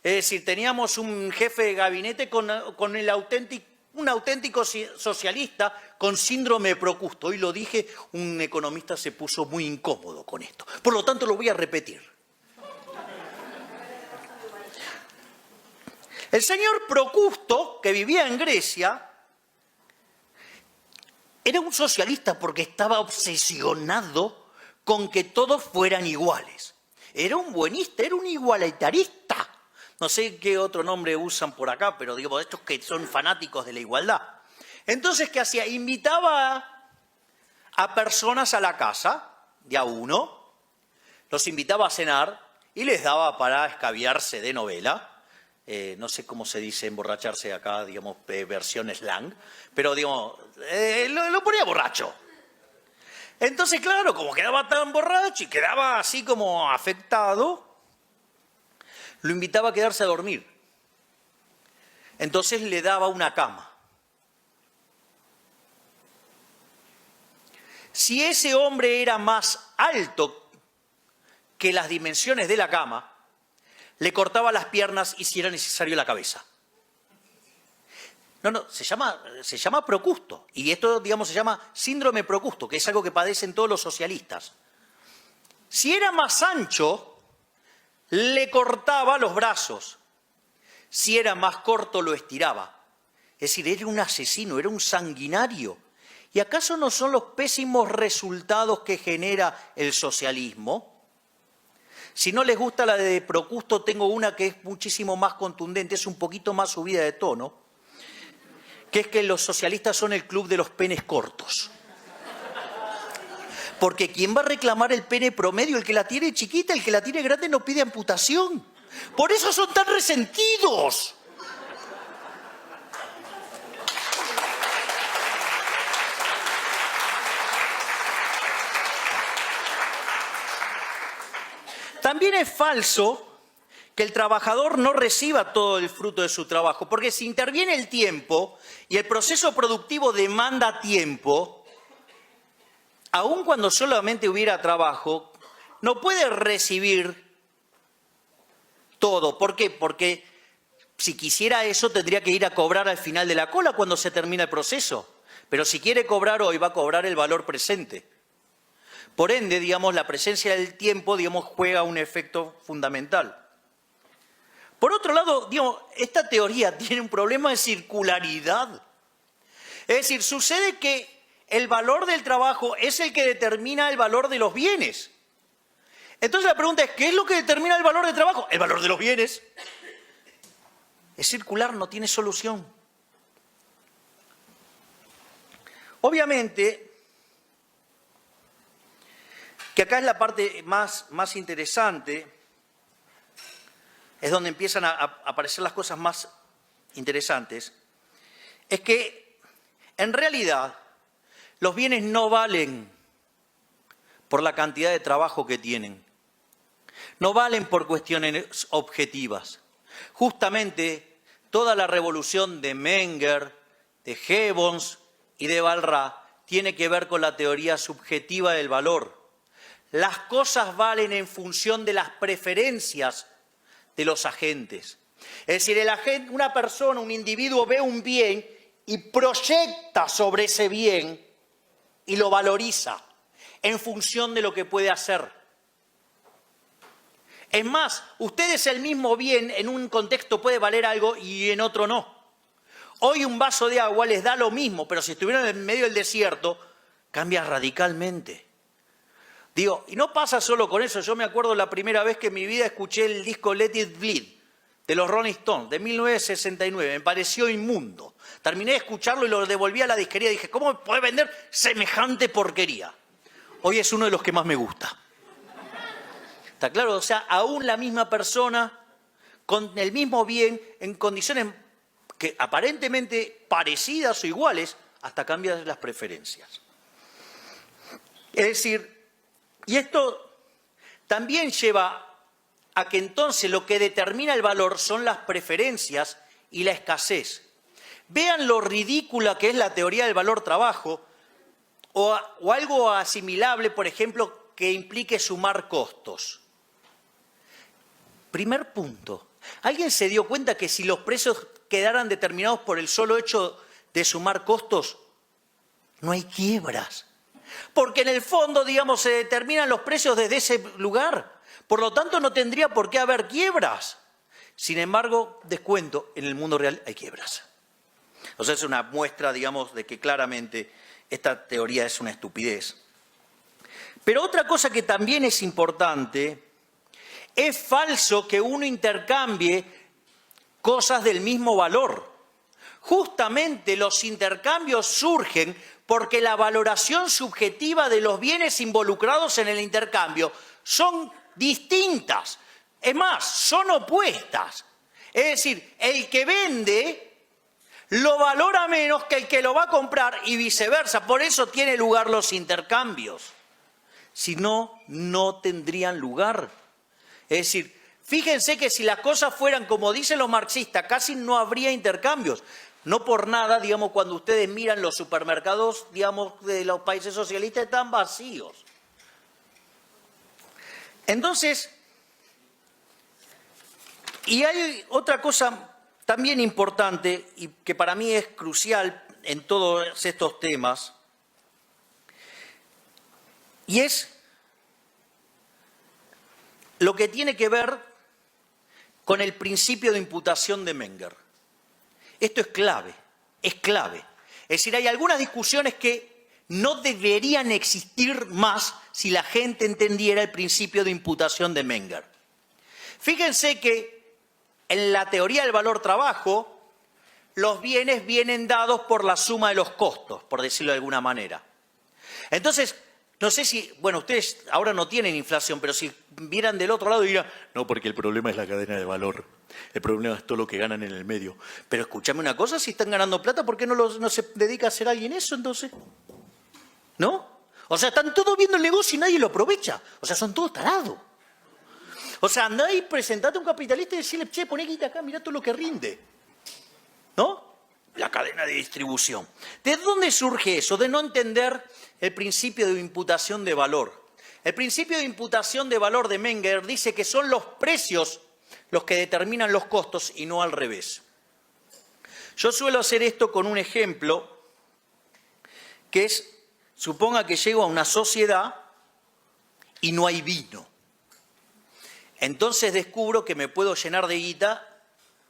Es decir, teníamos un jefe de gabinete con un auténtico socialista con síndrome de Procusto. Hoy lo dije, un economista se puso muy incómodo con esto. Por lo tanto, lo voy a repetir. El señor Procusto, que vivía en Grecia, era un socialista porque estaba obsesionado con que todos fueran iguales. Era un buenista, era un igualitarista. No sé qué otro nombre usan por acá, pero digo, estos que son fanáticos de la igualdad. Entonces, ¿qué hacía? Invitaba a personas a la casa, de a uno, los invitaba a cenar y les daba para escabiarse de novela. No sé cómo se dice emborracharse acá, digamos, versión slang, pero digamos, lo ponía borracho. Entonces, claro, como quedaba tan borracho y quedaba así como afectado, lo invitaba a quedarse a dormir. Entonces le daba una cama. Si ese hombre era más alto que las dimensiones de la cama, le cortaba las piernas y si era necesario la cabeza. No, se llama Procusto. Y esto, digamos, se llama síndrome Procusto, que es algo que padecen todos los socialistas. Si era más ancho, le cortaba los brazos. Si era más corto, lo estiraba. Es decir, era un asesino, era un sanguinario. ¿Y acaso no son los pésimos resultados que genera el socialismo? Si no les gusta la de Procusto, tengo una que es muchísimo más contundente, es un poquito más subida de tono, que es que los socialistas son el club de los penes cortos. Porque ¿quién va a reclamar el pene promedio? El que la tiene chiquita, el que la tiene grande no pide amputación. Por eso son tan resentidos. También es falso que el trabajador no reciba todo el fruto de su trabajo, porque si interviene el tiempo y el proceso productivo demanda tiempo, aun cuando solamente hubiera trabajo, no puede recibir todo. ¿Por qué? Porque si quisiera eso tendría que ir a cobrar al final de la cola cuando se termina el proceso. Pero si quiere cobrar hoy, va a cobrar el valor presente. Por ende, digamos, la presencia del tiempo, digamos, juega un efecto fundamental. Por otro lado, digamos, esta teoría tiene un problema de circularidad. Es decir, sucede que el valor del trabajo es el que determina el valor de los bienes. Entonces la pregunta es, ¿qué es lo que determina el valor de trabajo? El valor de los bienes. Es circular, no tiene solución. Obviamente, que acá es la parte más interesante, es donde empiezan a aparecer las cosas más interesantes, es que en realidad los bienes no valen por la cantidad de trabajo que tienen, no valen por cuestiones objetivas. Justamente toda la revolución de Menger, de Gibbons y de Walras tiene que ver con la teoría subjetiva del valor. Las cosas valen en función de las preferencias de los agentes. Es decir, una persona, un individuo ve un bien y proyecta sobre ese bien y lo valoriza en función de lo que puede hacer. Es más, ustedes el mismo bien en un contexto puede valer algo y en otro no. Hoy un vaso de agua les da lo mismo, pero si estuvieran en medio del desierto, cambia radicalmente. Digo, y no pasa solo con eso. Yo me acuerdo la primera vez que en mi vida escuché el disco Let It Bleed de los Rolling Stones de 1969. Me pareció inmundo. Terminé de escucharlo y lo devolví a la disquería. Dije, ¿cómo puede vender semejante porquería? Hoy es uno de los que más me gusta. ¿Está claro? O sea, aún la misma persona, con el mismo bien, en condiciones que aparentemente parecidas o iguales, hasta cambian las preferencias. Es decir, y esto también lleva a que entonces lo que determina el valor son las preferencias y la escasez. Vean lo ridícula que es la teoría del valor trabajo o algo asimilable, por ejemplo, que implique sumar costos. Primer punto. ¿Alguien se dio cuenta que si los precios quedaran determinados por el solo hecho de sumar costos, no hay quiebras? Porque en el fondo, digamos, se determinan los precios desde ese lugar. Por lo tanto, no tendría por qué haber quiebras. Sin embargo, descuento, en el mundo real hay quiebras. O sea, es una muestra, digamos, de que claramente esta teoría es una estupidez. Pero otra cosa que también es importante, es falso que uno intercambie cosas del mismo valor. Justamente los intercambios surgen porque la valoración subjetiva de los bienes involucrados en el intercambio son distintas. Es más, son opuestas. Es decir, el que vende lo valora menos que el que lo va a comprar y viceversa. Por eso tienen lugar los intercambios. Si no, no tendrían lugar. Es decir, fíjense que si las cosas fueran como dicen los marxistas, casi no habría intercambios. No por nada, digamos, cuando ustedes miran los supermercados, digamos, de los países socialistas están vacíos. Entonces, y hay otra cosa también importante y que para mí es crucial en todos estos temas, y es lo que tiene que ver con el principio de imputación de Menger. Esto es clave, es clave. Es decir, hay algunas discusiones que no deberían existir más si la gente entendiera el principio de imputación de Menger. Fíjense que en la teoría del valor trabajo, los bienes vienen dados por la suma de los costos, por decirlo de alguna manera. Entonces, no sé si, bueno, ustedes ahora no tienen inflación, pero si vieran del otro lado dirían, no, porque el problema es la cadena de valor. El problema es todo lo que ganan en el medio. Pero escúchame una cosa, si están ganando plata, ¿por qué no se dedica a hacer alguien eso entonces? ¿No? O sea, están todos viendo el negocio y nadie lo aprovecha. O sea, son todos tarados. O sea, andá y presentate a un capitalista y decirle, che, poné guita acá, mirá todo lo que rinde. ¿No? La cadena de distribución. ¿De dónde surge eso? De no entender el principio de imputación de valor. El principio de imputación de valor de Menger dice que son los precios los que determinan los costos y no al revés. Yo suelo hacer esto con un ejemplo que es, suponga que llego a una sociedad y no hay vino. Entonces descubro que me puedo llenar de guita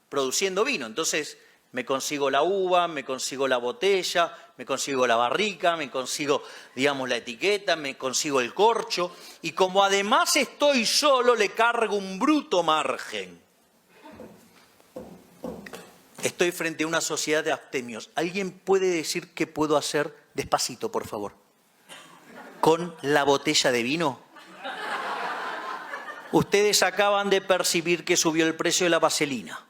produciendo vino. Entonces me consigo la uva, me consigo la botella, me consigo la barrica, me consigo, digamos, la etiqueta, me consigo el corcho, y como además estoy solo, le cargo un bruto margen. Estoy frente a una sociedad de abstemios. ¿Alguien puede decir qué puedo hacer, despacito, por favor, con la botella de vino? Ustedes acaban de percibir que subió el precio de la vaselina.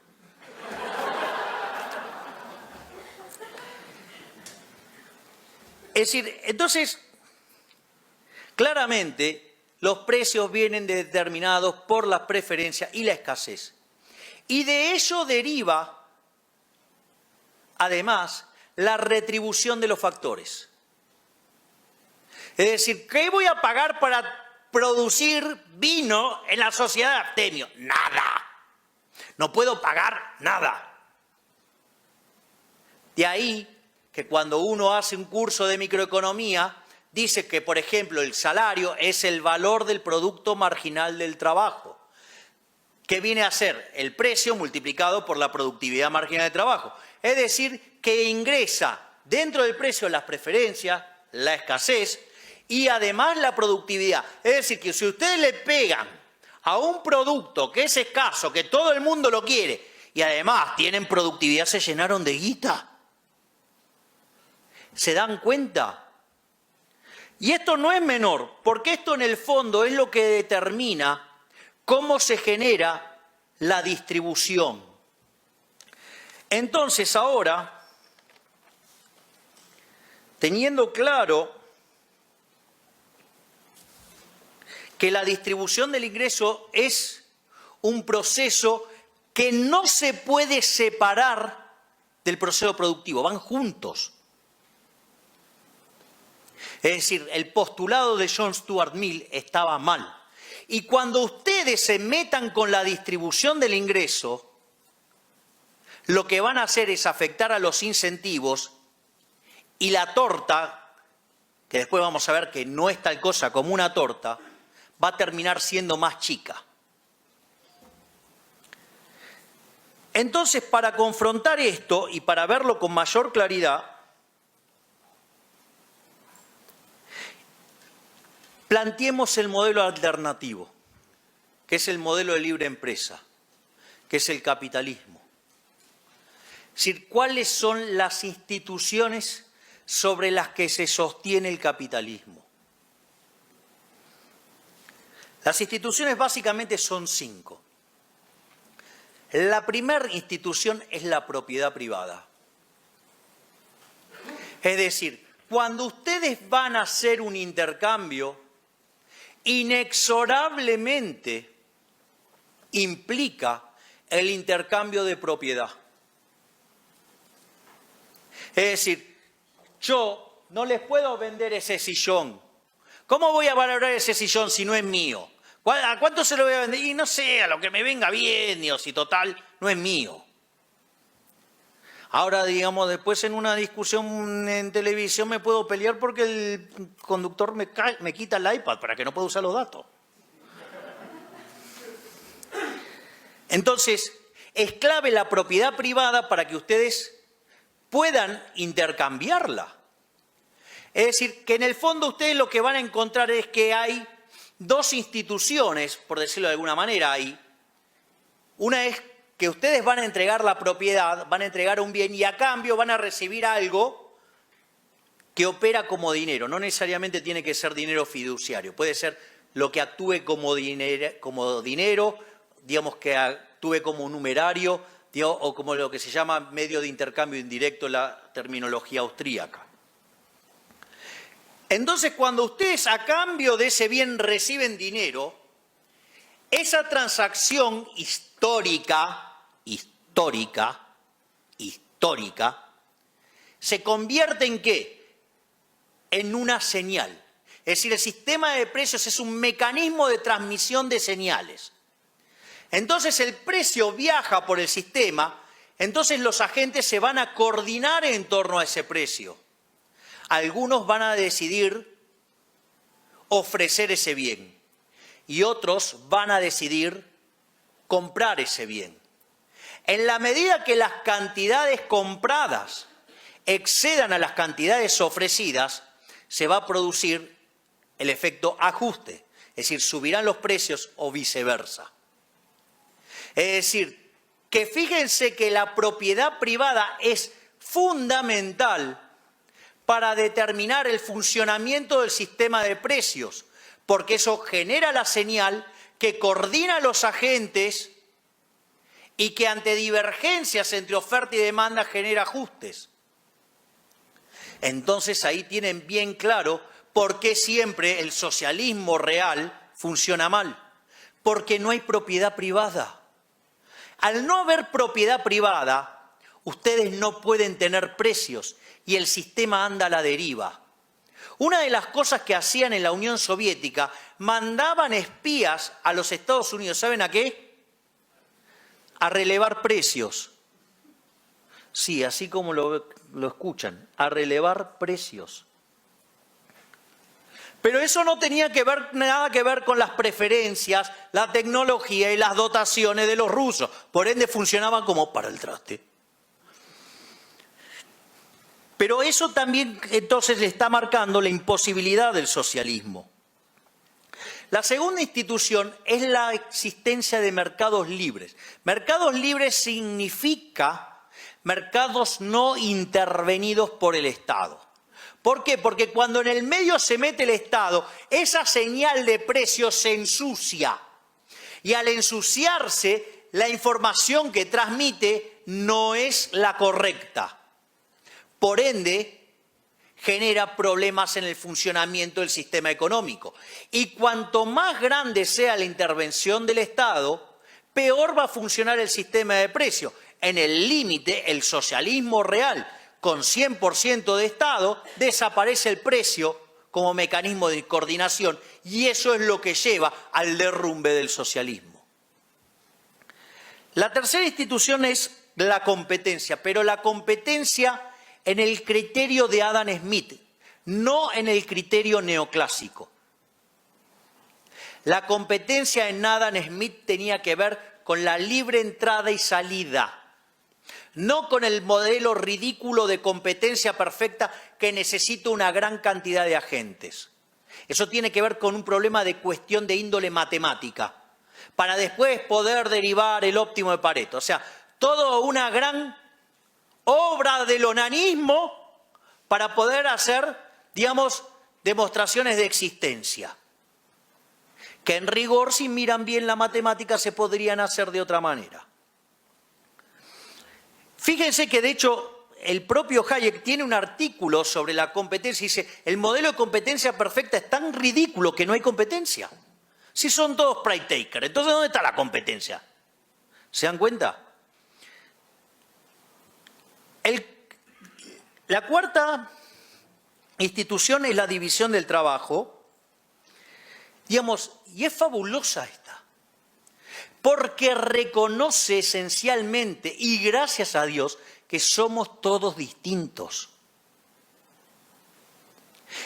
Es decir, entonces, claramente los precios vienen determinados por las preferencias y la escasez. Y de ello deriva, además, la retribución de los factores. Es decir, ¿qué voy a pagar para producir vino en la sociedad de abstemio? Nada. No puedo pagar nada. De ahí que cuando uno hace un curso de microeconomía, dice que, por ejemplo, el salario es el valor del producto marginal del trabajo, que viene a ser el precio multiplicado por la productividad marginal de trabajo. Es decir, que ingresa dentro del precio las preferencias, la escasez y además la productividad. Es decir, que si ustedes le pegan a un producto que es escaso, que todo el mundo lo quiere, y además tienen productividad, se llenaron de guita. ¿Se dan cuenta? Y esto no es menor, porque esto en el fondo es lo que determina cómo se genera la distribución. Entonces ahora, teniendo claro que la distribución del ingreso es un proceso que no se puede separar del proceso productivo, van juntos. Es decir, el postulado de John Stuart Mill estaba mal. Y cuando ustedes se metan con la distribución del ingreso, lo que van a hacer es afectar a los incentivos y la torta, que después vamos a ver que no es tal cosa como una torta, va a terminar siendo más chica. Entonces, para confrontar esto y para verlo con mayor claridad, planteemos el modelo alternativo, que es el modelo de libre empresa, que es el capitalismo. Es decir, ¿cuáles son las instituciones sobre las que se sostiene el capitalismo? Las instituciones básicamente son 5. La primera institución es la propiedad privada. Es decir, cuando ustedes van a hacer un intercambio, inexorablemente implica el intercambio de propiedad. Es decir, yo no les puedo vender ese sillón. ¿Cómo voy a valorar ese sillón si no es mío? ¿A cuánto se lo voy a vender? Y no sé, a lo que me venga bien, Dios, si total no es mío. Ahora, digamos, después en una discusión en televisión me puedo pelear porque el conductor me quita el iPad para que no pueda usar los datos. Entonces, es clave la propiedad privada para que ustedes puedan intercambiarla. Es decir, que en el fondo ustedes lo que van a encontrar es que hay 2 instituciones, por decirlo de alguna manera, una es que ustedes van a entregar la propiedad, van a entregar un bien y a cambio van a recibir algo que opera como dinero. No necesariamente tiene que ser dinero fiduciario, puede ser lo que actúe como dinero, digamos que actúe como numerario, o como lo que se llama medio de intercambio indirecto, la terminología austríaca. Entonces, cuando ustedes a cambio de ese bien reciben dinero, esa transacción histórica, se convierte ¿en qué? En una señal. Es decir, el sistema de precios es un mecanismo de transmisión de señales. Entonces el precio viaja por el sistema, entonces los agentes se van a coordinar en torno a ese precio. Algunos van a decidir ofrecer ese bien y otros van a decidir comprar ese bien. En la medida que las cantidades compradas excedan a las cantidades ofrecidas, se va a producir el efecto ajuste, es decir, subirán los precios o viceversa. Es decir, que fíjense que la propiedad privada es fundamental para determinar el funcionamiento del sistema de precios, porque eso genera la señal que coordina a los agentes y que ante divergencias entre oferta y demanda genera ajustes. Entonces ahí tienen bien claro por qué siempre el socialismo real funciona mal, porque no hay propiedad privada. Al no haber propiedad privada, ustedes no pueden tener precios y el sistema anda a la deriva. Una de las cosas que hacían en la Unión Soviética, mandaban espías a los Estados Unidos, ¿saben a qué? A relevar precios. Sí, así como lo escuchan, a relevar precios. Pero eso no tenía nada que ver con las preferencias, la tecnología y las dotaciones de los rusos. Por ende, funcionaban como para el traste. Pero eso también entonces le está marcando la imposibilidad del socialismo. La segunda institución es la existencia de mercados libres. Mercados libres significa mercados no intervenidos por el Estado. ¿Por qué? Porque cuando en el medio se mete el Estado, esa señal de precios se ensucia. Y al ensuciarse, la información que transmite no es la correcta. Por ende, genera problemas en el funcionamiento del sistema económico. Y cuanto más grande sea la intervención del Estado, peor va a funcionar el sistema de precios. En el límite, el socialismo real, con 100% de Estado, desaparece el precio como mecanismo de coordinación y eso es lo que lleva al derrumbe del socialismo. La tercera institución es la competencia, pero la competencia en el criterio de Adam Smith, no en el criterio neoclásico. La competencia en Adam Smith tenía que ver con la libre entrada y salida, no con el modelo ridículo de competencia perfecta que necesita una gran cantidad de agentes. Eso tiene que ver con un problema de cuestión de índole matemática, para después poder derivar el óptimo de Pareto. O sea, toda una gran obra del onanismo para poder hacer, digamos, demostraciones de existencia, que en rigor, si miran bien la matemática, se podrían hacer de otra manera. Fíjense que, de hecho, el propio Hayek tiene un artículo sobre la competencia y dice, el modelo de competencia perfecta es tan ridículo que no hay competencia. Si son todos price takers, entonces ¿dónde está la competencia? ¿Se dan cuenta? La cuarta institución es la división del trabajo, digamos, y es fabulosa esta, porque reconoce esencialmente, y gracias a Dios, que somos todos distintos.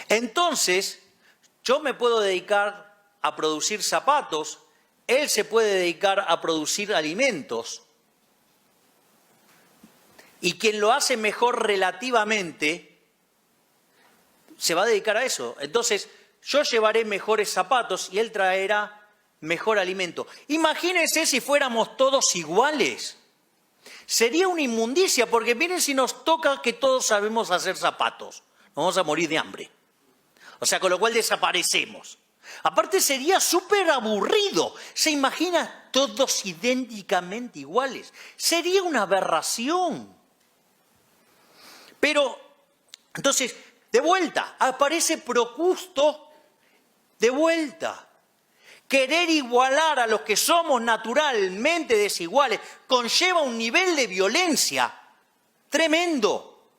Entonces, yo me puedo dedicar a producir zapatos, él se puede dedicar a producir alimentos, y quien lo hace mejor relativamente se va a dedicar a eso. Entonces, yo llevaré mejores zapatos y él traerá mejor alimento. Imagínense si fuéramos todos iguales. Sería una inmundicia, porque miren si nos toca que todos sabemos hacer zapatos. Nos vamos a morir de hambre. O sea, con lo cual desaparecemos. Aparte sería súper aburrido. ¿Se imagina todos idénticamente iguales? Sería una aberración. Pero, entonces, de vuelta, aparece Procusto de vuelta. Querer igualar a los que somos naturalmente desiguales conlleva un nivel de violencia tremendo.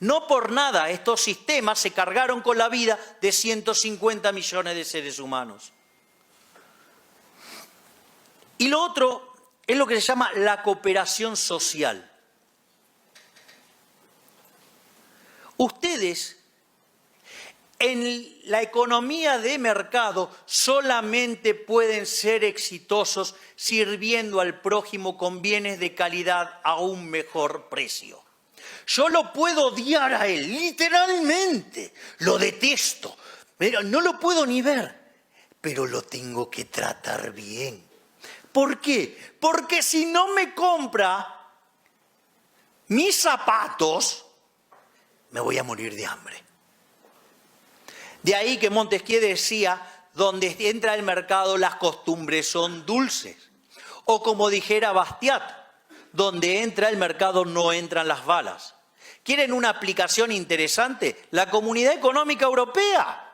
No por nada estos sistemas se cargaron con la vida de 150 millones de seres humanos. Y lo otro es lo que se llama la cooperación social. en la economía de mercado solamente pueden ser exitosos sirviendo al prójimo con bienes de calidad a un mejor precio. Yo lo puedo odiar a él, literalmente, lo detesto, pero no lo puedo ni ver, pero lo tengo que tratar bien. ¿Por qué? Porque si no me compra mis zapatos, me voy a morir de hambre. De ahí que Montesquieu decía, donde entra el mercado las costumbres son dulces. O como dijera Bastiat, donde entra el mercado no entran las balas. ¿Quieren una aplicación interesante? La Comunidad Económica Europea.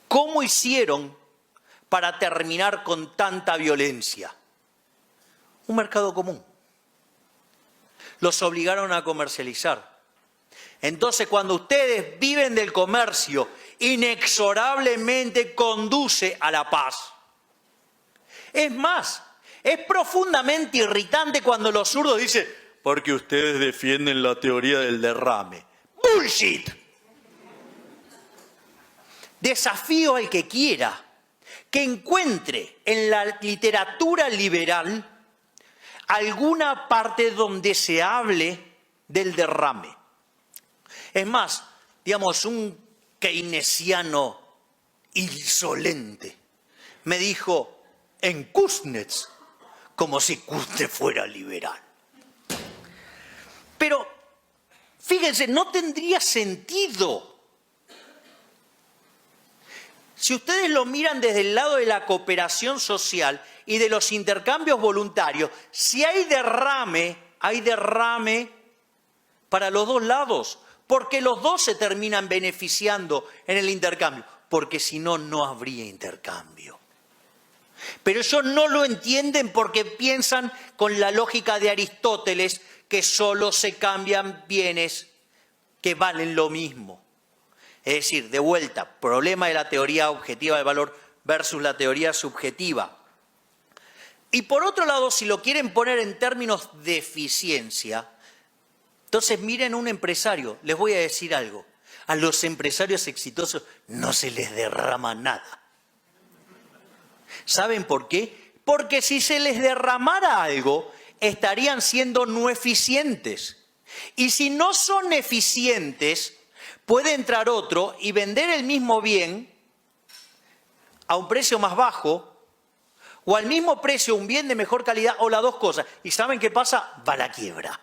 ¿Cómo hicieron para terminar con tanta violencia? Un mercado común. Los obligaron a comercializar. Entonces, cuando ustedes viven del comercio, inexorablemente conduce a la paz. Es más, es profundamente irritante cuando los zurdos dicen, porque ustedes defienden la teoría del derrame. ¡Bullshit! Desafío al que quiera que encuentre en la literatura liberal alguna parte donde se hable del derrame. Es más, digamos, un keynesiano insolente me dijo en Kuznets, como si Kuznets fuera liberal. Pero, fíjense, no tendría sentido. Si ustedes lo miran desde el lado de la cooperación social y de los intercambios voluntarios, si hay derrame para los dos lados, porque los dos se terminan beneficiando en el intercambio, porque si no, no habría intercambio. Pero ellos no lo entienden porque piensan con la lógica de Aristóteles que solo se cambian bienes que valen lo mismo. Es decir, de vuelta, problema de la teoría objetiva del valor versus la teoría subjetiva. Y por otro lado, si lo quieren poner en términos de eficiencia, entonces miren a un empresario, les voy a decir algo, a los empresarios exitosos no se les derrama nada. ¿Saben por qué? Porque si se les derramara algo, estarían siendo no eficientes. Y si no son eficientes, puede entrar otro y vender el mismo bien a un precio más bajo o al mismo precio un bien de mejor calidad o las dos cosas. ¿Y saben qué pasa? Va a la quiebra.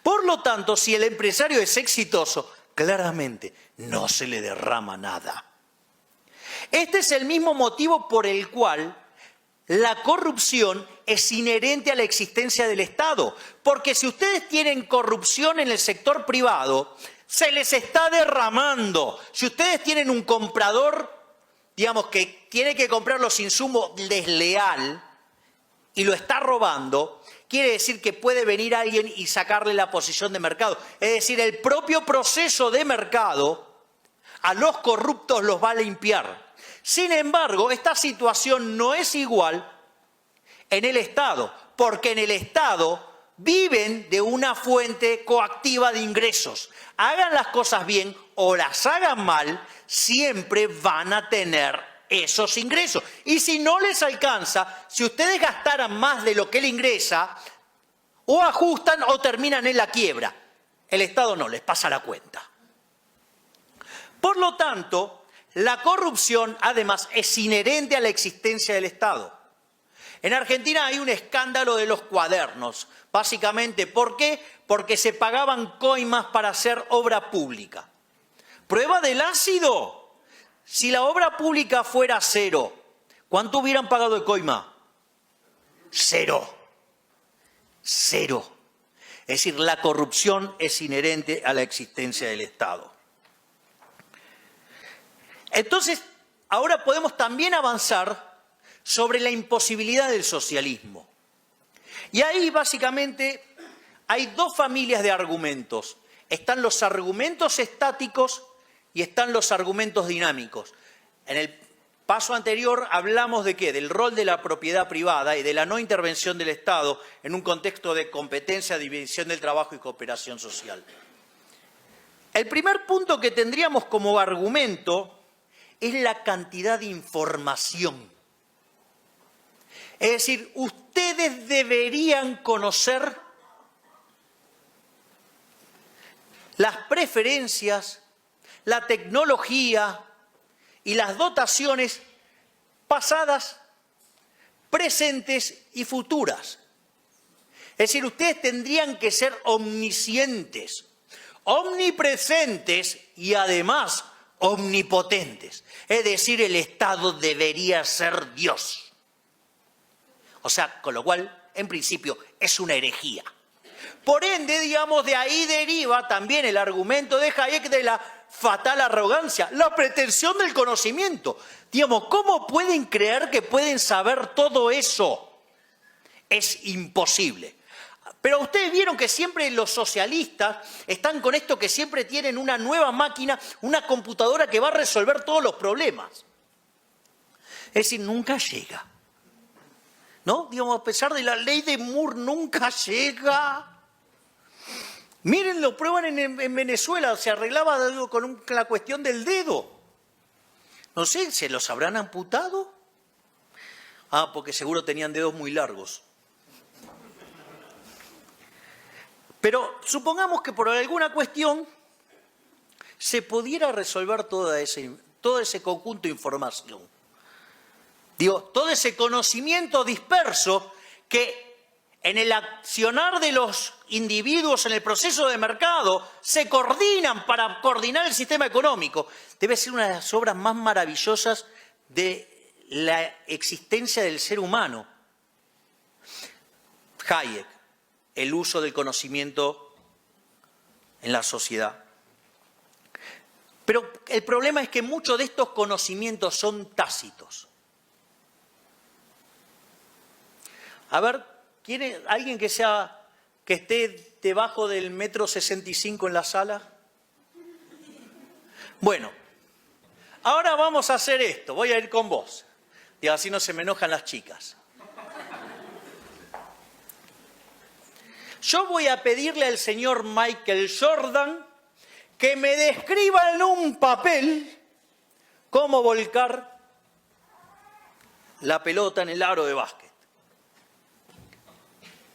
Por lo tanto, si el empresario es exitoso, claramente no se le derrama nada. Este es el mismo motivo por el cual la corrupción es inherente a la existencia del Estado. Porque si ustedes tienen corrupción en el sector privado, se les está derramando. Si ustedes tienen un comprador, digamos, que tiene que comprar los insumos desleal y lo está robando, quiere decir que puede venir alguien y sacarle la posición de mercado. Es decir, el propio proceso de mercado a los corruptos los va a limpiar. Sin embargo, esta situación no es igual en el Estado, porque en el Estado viven de una fuente coactiva de ingresos. Hagan las cosas bien o las hagan mal, siempre van a tener esos ingresos. Y si no les alcanza, si ustedes gastaran más de lo que le ingresa, o ajustan o terminan en la quiebra. El Estado no, les pasa la cuenta. Por lo tanto, la corrupción, además, es inherente a la existencia del Estado. En Argentina hay un escándalo de los cuadernos. Básicamente, ¿por qué? Porque se pagaban coimas para hacer obra pública. Prueba del ácido. Si la obra pública fuera cero, ¿cuánto hubieran pagado de coima? Cero. Cero. Es decir, la corrupción es inherente a la existencia del Estado. Entonces, ahora podemos también avanzar sobre la imposibilidad del socialismo. Y ahí básicamente hay dos familias de argumentos. Están los argumentos estáticos y están los argumentos dinámicos. En el paso anterior hablamos de ¿qué? Del rol de la propiedad privada y de la no intervención del Estado en un contexto de competencia, división del trabajo y cooperación social. El primer punto que tendríamos como argumento es la cantidad de información. Es decir, ustedes deberían conocer las preferencias, la tecnología y las dotaciones pasadas, presentes y futuras. Es decir, ustedes tendrían que ser omniscientes, omnipresentes y además omnipotentes. Es decir, el Estado debería ser Dios. O sea, con lo cual, en principio, es una herejía. Por ende, digamos, de ahí deriva también el argumento de Hayek de la fatal arrogancia, la pretensión del conocimiento. Digamos, ¿cómo pueden creer que pueden saber todo eso? Es imposible. Pero ustedes vieron que siempre los socialistas están con esto que siempre tienen una nueva máquina, una computadora que va a resolver todos los problemas. Es decir, nunca llega. ¿No? Digamos, a pesar de la ley de Moore, nunca llega. Miren, lo prueban en Venezuela, se arreglaba algo con la cuestión del dedo. No sé, ¿se los habrán amputado? Ah, porque seguro tenían dedos muy largos. Pero supongamos que por alguna cuestión se pudiera resolver todo ese conjunto de información. Digo, todo ese conocimiento disperso que en el accionar de los individuos en el proceso de mercado se coordinan para coordinar el sistema económico. Debe ser una de las obras más maravillosas de la existencia del ser humano. Hayek, el uso del conocimiento en la sociedad. Pero el problema es que muchos de estos conocimientos son tácitos. A ver, ¿alguien que esté debajo del 1,65 m en la sala? Bueno, ahora vamos a hacer esto. Voy a ir con vos. Y así no se me enojan las chicas. Yo voy a pedirle al señor Michael Jordan que me describa en un papel cómo volcar la pelota en el aro de básquet.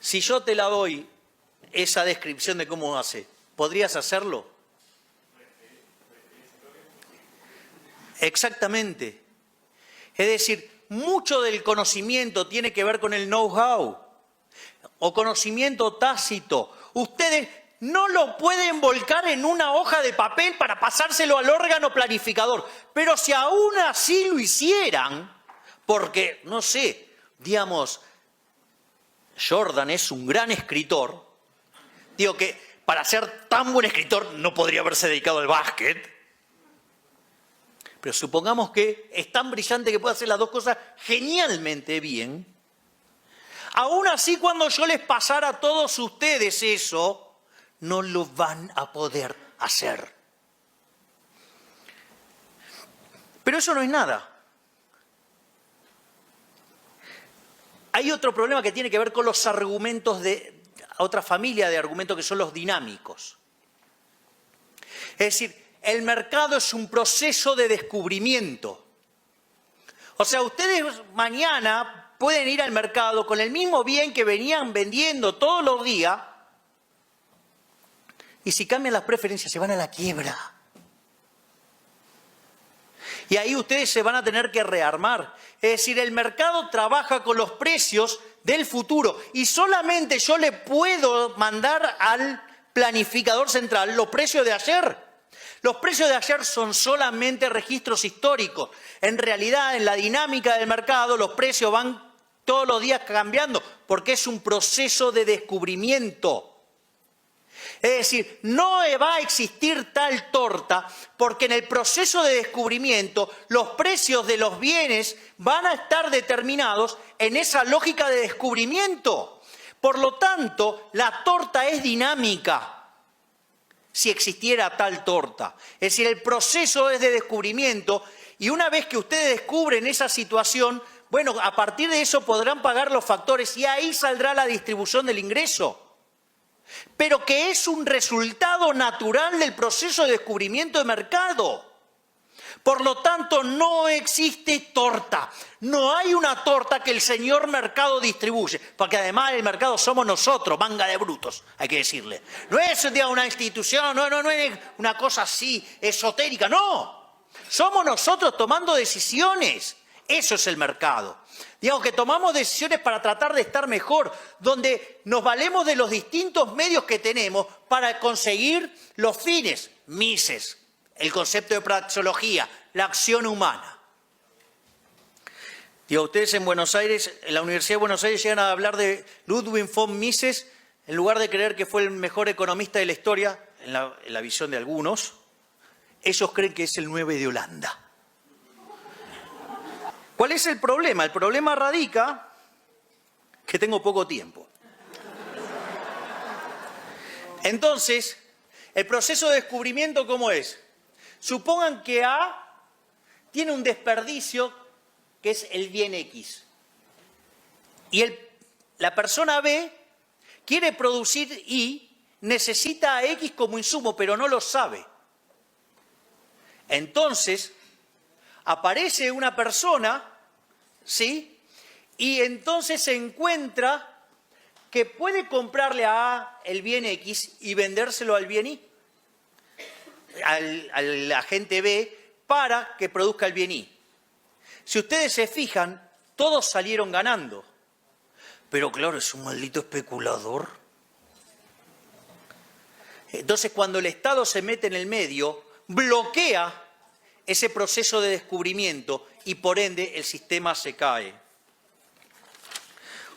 Si yo te la doy esa descripción de cómo hace, ¿podrías hacerlo? Exactamente. Es decir, mucho del conocimiento tiene que ver con el know-how o conocimiento tácito. Ustedes no lo pueden volcar en una hoja de papel para pasárselo al órgano planificador. Pero si aún así lo hicieran, porque, no sé, digamos, Jordan es un gran escritor. Digo que para ser tan buen escritor no podría haberse dedicado al básquet. Pero supongamos que es tan brillante que puede hacer las dos cosas genialmente bien. Aún así, cuando yo les pasara a todos ustedes eso, no lo van a poder hacer. Pero eso no es nada. Hay otro problema que tiene que ver con los argumentos de otra familia de argumentos que son los dinámicos. Es decir, el mercado es un proceso de descubrimiento. O sea, ustedes mañana pueden ir al mercado con el mismo bien que venían vendiendo todos los días y si cambian las preferencias se van a la quiebra. Y ahí ustedes se van a tener que rearmar. Es decir, el mercado trabaja con los precios del futuro y solamente yo le puedo mandar al planificador central los precios de ayer. Los precios de ayer son solamente registros históricos. En realidad, en la dinámica del mercado, los precios van todos los días cambiando porque es un proceso de descubrimiento. Es decir, no va a existir tal torta porque en el proceso de descubrimiento los precios de los bienes van a estar determinados en esa lógica de descubrimiento. Por lo tanto, la torta es dinámica si existiera tal torta. Es decir, el proceso es de descubrimiento y una vez que ustedes descubren esa situación, bueno, a partir de eso podrán pagar los factores y ahí saldrá la distribución del ingreso. pero que es un resultado natural del proceso de descubrimiento de mercado. Por lo tanto, no existe torta. No hay una torta que el señor mercado distribuye, porque además el mercado somos nosotros, manga de brutos, hay que decirle. No es una institución, no es una cosa así esotérica, no. Somos nosotros tomando decisiones. Eso es el mercado. Digamos que tomamos decisiones para tratar de estar mejor, donde nos valemos de los distintos medios que tenemos para conseguir los fines, Mises, el concepto de praxeología, la acción humana. Digo, ustedes en Buenos Aires, en la Universidad de Buenos Aires, llegan a hablar de Ludwig von Mises, en lugar de creer que fue el mejor economista de la historia, en la visión de algunos, ellos creen que es el 9 de Holanda. ¿Cuál es el problema? El problema radica que tengo poco tiempo. Entonces, el proceso de descubrimiento, ¿cómo es? Supongan que A tiene un desperdicio que es el bien X. Y la persona B quiere producir Y, necesita a X como insumo, pero no lo sabe. Entonces, aparece una persona, ¿sí? Y entonces se encuentra que puede comprarle a A el bien X y vendérselo al bien Y, al agente B, para que produzca el bien Y. Si ustedes se fijan, todos salieron ganando. Pero claro, es un maldito especulador. Entonces, cuando el Estado se mete en el medio, bloquea ese proceso de descubrimiento y por ende el sistema se cae.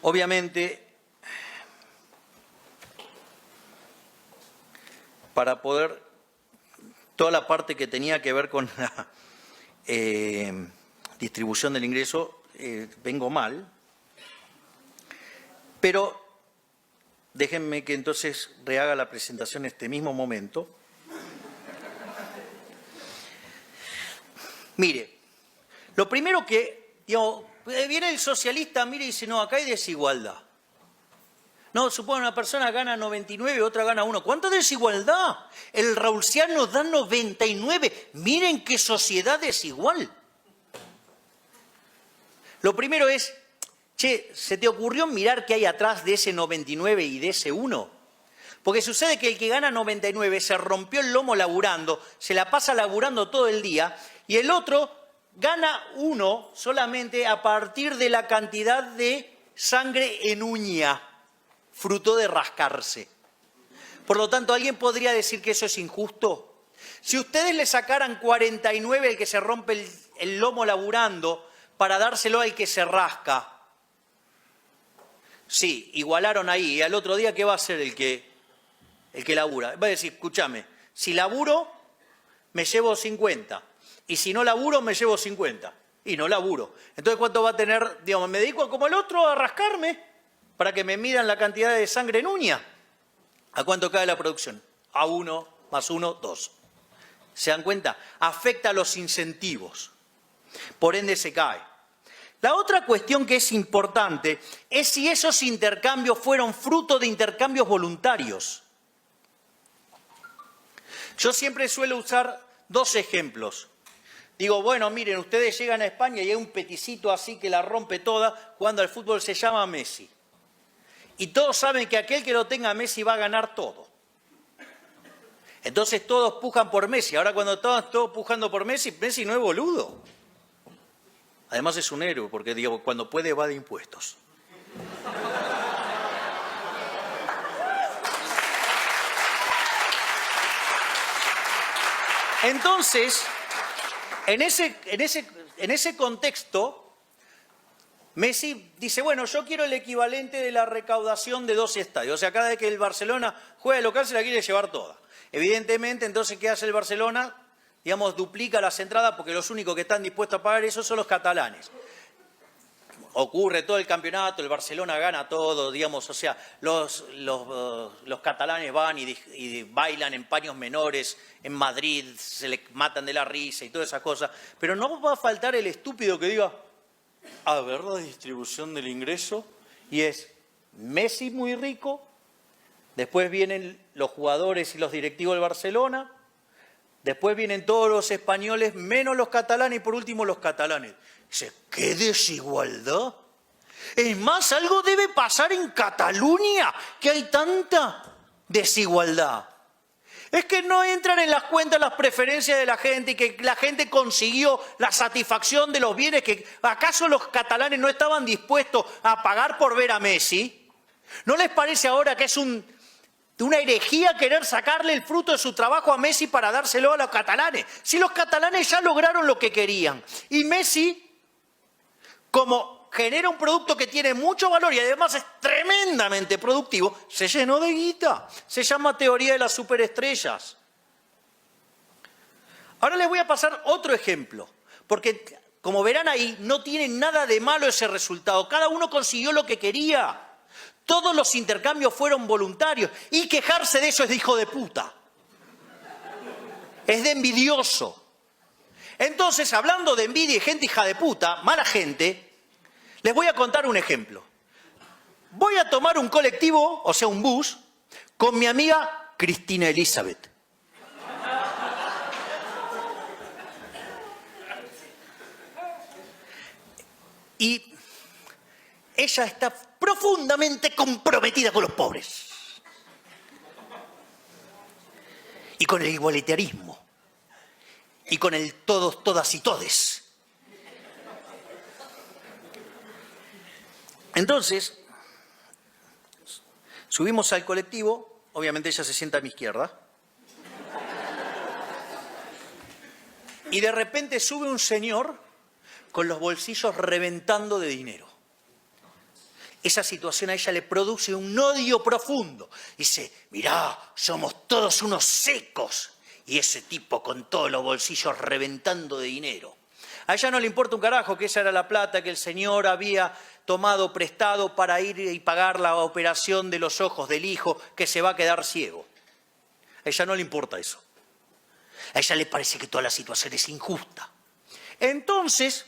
Obviamente, para poder, toda la parte que tenía que ver con la distribución del ingreso, vengo mal, pero déjenme que entonces rehaga la presentación en este mismo momento. Mire, lo primero que, digamos, viene el socialista, mire y dice, no, acá hay desigualdad. No, supone una persona gana 99, otra gana 1. ¿Cuánta desigualdad? El Rawlsiano da 99. Miren qué sociedad desigual. Lo primero es, che, ¿se te ocurrió mirar qué hay atrás de ese 99 y de ese 1? Porque sucede que el que gana 99 se rompió el lomo laburando, se la pasa laburando todo el día, y el otro gana 1 solamente a partir de la cantidad de sangre en uña, fruto de rascarse. Por lo tanto, ¿alguien podría decir que eso es injusto? Si ustedes le sacaran 49 al que se rompe el lomo laburando para dárselo al que se rasca, sí, igualaron ahí. ¿Y al otro día qué va a hacer el que labura? Va a decir, escúchame, si laburo, me llevo 50. Y si no laburo, me llevo 50. Y no laburo. Entonces, ¿cuánto va a tener? Digamos, me dedico como el otro a rascarme para que me midan la cantidad de sangre en uña. ¿A cuánto cae la producción? A 1 más 1, 2. ¿Se dan cuenta? Afecta a los incentivos. Por ende, se cae. La otra cuestión que es importante es si esos intercambios fueron fruto de intercambios voluntarios. Yo siempre suelo usar dos ejemplos. Digo, bueno, miren, ustedes llegan a España y hay un peticito así que la rompe toda, jugando al fútbol, se llama Messi. Y todos saben que aquel que lo tenga Messi va a ganar todo. Entonces todos pujan por Messi. Ahora cuando todos pujando por Messi, Messi no es boludo. Además es un héroe, porque digo, cuando puede va de impuestos. Entonces, en ese contexto, Messi dice, bueno, yo quiero el equivalente de la recaudación de 2 estadios. O sea, cada vez que el Barcelona juega de local se la quiere llevar toda. Evidentemente, entonces, ¿qué hace el Barcelona? Digamos, duplica las entradas porque los únicos que están dispuestos a pagar eso son los catalanes. Ocurre todo el campeonato, el Barcelona gana todo, digamos, o sea, los catalanes van y bailan en paños menores en Madrid, se les matan de la risa y todas esas cosas, pero no va a faltar el estúpido que diga, a ver la distribución del ingreso, y es Messi muy rico, después vienen los jugadores y los directivos del Barcelona, después vienen todos los españoles, menos los catalanes, y por último los catalanes. Dice, ¡qué desigualdad! Es más, algo debe pasar en Cataluña, que hay tanta desigualdad. Es que no entran en las cuentas las preferencias de la gente y que la gente consiguió la satisfacción de los bienes que ¿acaso los catalanes no estaban dispuestos a pagar por ver a Messi? ¿No les parece ahora que es una herejía querer sacarle el fruto de su trabajo a Messi para dárselo a los catalanes? Si los catalanes ya lograron lo que querían. Y Messi, como genera un producto que tiene mucho valor y además es tremendamente productivo, se llenó de guita. Se llama teoría de las superestrellas. Ahora les voy a pasar otro ejemplo, porque como verán ahí, no tiene nada de malo ese resultado. Cada uno consiguió lo que quería. Todos los intercambios fueron voluntarios. Y quejarse de eso es de hijo de puta. Es de envidioso. Entonces, hablando de envidia y gente hija de puta, mala gente, les voy a contar un ejemplo. Voy a tomar un colectivo, o sea, un bus, con mi amiga Cristina Elizabeth. Y ella está profundamente comprometida con los pobres. Y con el igualitarismo. Y con el todos, todas y todes. Entonces, subimos al colectivo, obviamente ella se sienta a mi izquierda, y de repente sube un señor con los bolsillos reventando de dinero. Esa situación a ella le produce un odio profundo. Dice, mirá, somos todos unos secos. Y ese tipo con todos los bolsillos reventando de dinero. A ella no le importa un carajo que esa era la plata que el señor había tomado prestado para ir y pagar la operación de los ojos del hijo que se va a quedar ciego. A ella no le importa eso. A ella le parece que toda la situación es injusta. Entonces,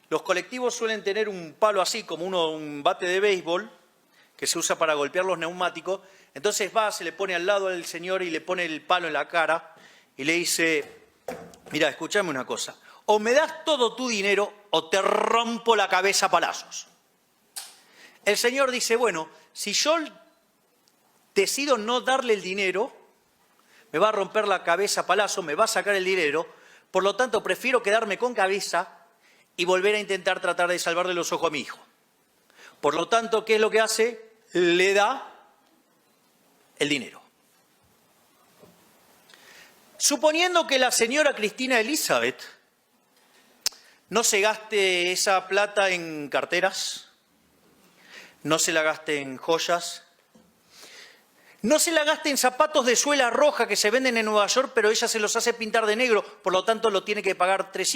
los colectivos suelen tener un palo así, como un bate de béisbol, que se usa para golpear los neumáticos. Entonces va, se le pone al lado del señor y le pone el palo en la cara y le dice, mira, escúchame una cosa. O me das todo tu dinero o te rompo la cabeza a palazos. El señor dice, bueno, si yo decido no darle el dinero, me va a romper la cabeza a palazos, me va a sacar el dinero, por lo tanto prefiero quedarme con cabeza y volver a intentar tratar de salvarle los ojos a mi hijo. Por lo tanto, ¿qué es lo que hace? Le da el dinero. Suponiendo que la señora Cristina Elizabeth no se gaste esa plata en carteras, no se la gaste en joyas, no se la gaste en zapatos de suela roja que se venden en Nueva York, pero ella se los hace pintar de negro, por lo tanto lo tiene que pagar 6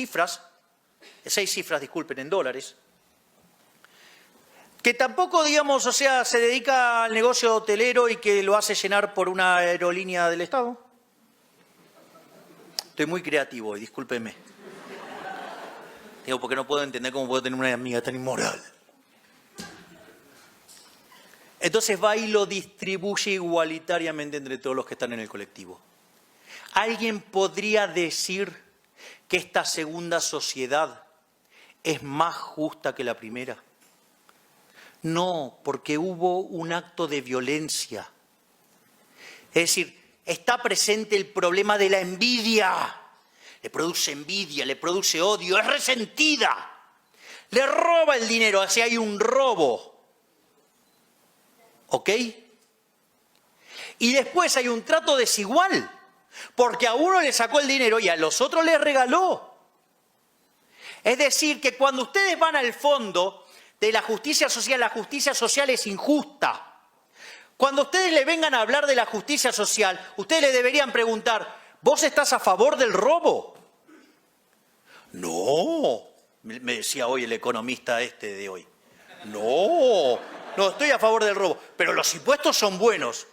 cifras, disculpen, en dólares. Que tampoco, digamos, o sea, se dedica al negocio hotelero y que lo hace llenar por una aerolínea del Estado. Estoy muy creativo hoy, discúlpenme. Digo, porque no puedo entender cómo puedo tener una amiga tan inmoral. Entonces va y lo distribuye igualitariamente entre todos los que están en el colectivo. ¿Alguien podría decir que esta segunda sociedad es más justa que la primera? No, porque hubo un acto de violencia. Es decir, está presente el problema de la envidia. Le produce envidia, le produce odio, es resentida. Le roba el dinero, así hay un robo. ¿Ok? Y después hay un trato desigual, porque a uno le sacó el dinero y a los otros les regaló. Es decir, que cuando ustedes van al fondo de la justicia social es injusta. Cuando ustedes le vengan a hablar de la justicia social, ustedes le deberían preguntar, ¿vos estás a favor del robo? No, me decía hoy el economista de hoy. No estoy a favor del robo, pero los impuestos son buenos.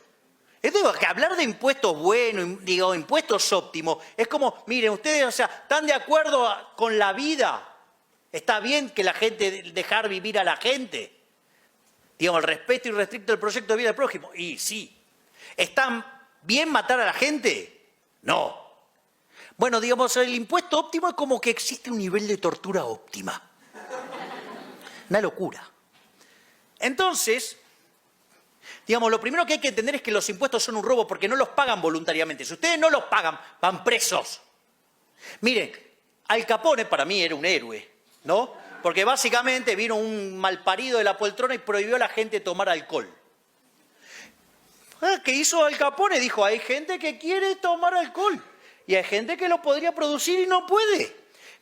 Es que hablar de impuestos buenos, digo, impuestos óptimos, es como, miren, ustedes, o sea, ¿están de acuerdo con la vida? ¿Está bien que la gente, dejar vivir a la gente? Digamos, el respeto irrestricto del proyecto de vida del prójimo. Y sí, ¿Está bien matar a la gente? No. Bueno, digamos, el impuesto óptimo es como que existe un nivel de tortura óptima. Una locura. Entonces, digamos, lo primero que hay que entender es que los impuestos son un robo porque no los pagan voluntariamente. Si ustedes no los pagan, van presos. Miren, Al Capone para mí era un héroe, ¿no? Porque básicamente vino un malparido de la poltrona y prohibió a la gente tomar alcohol. ¿Qué hizo Al Capone? Dijo, hay gente que quiere tomar alcohol y hay gente que lo podría producir y no puede.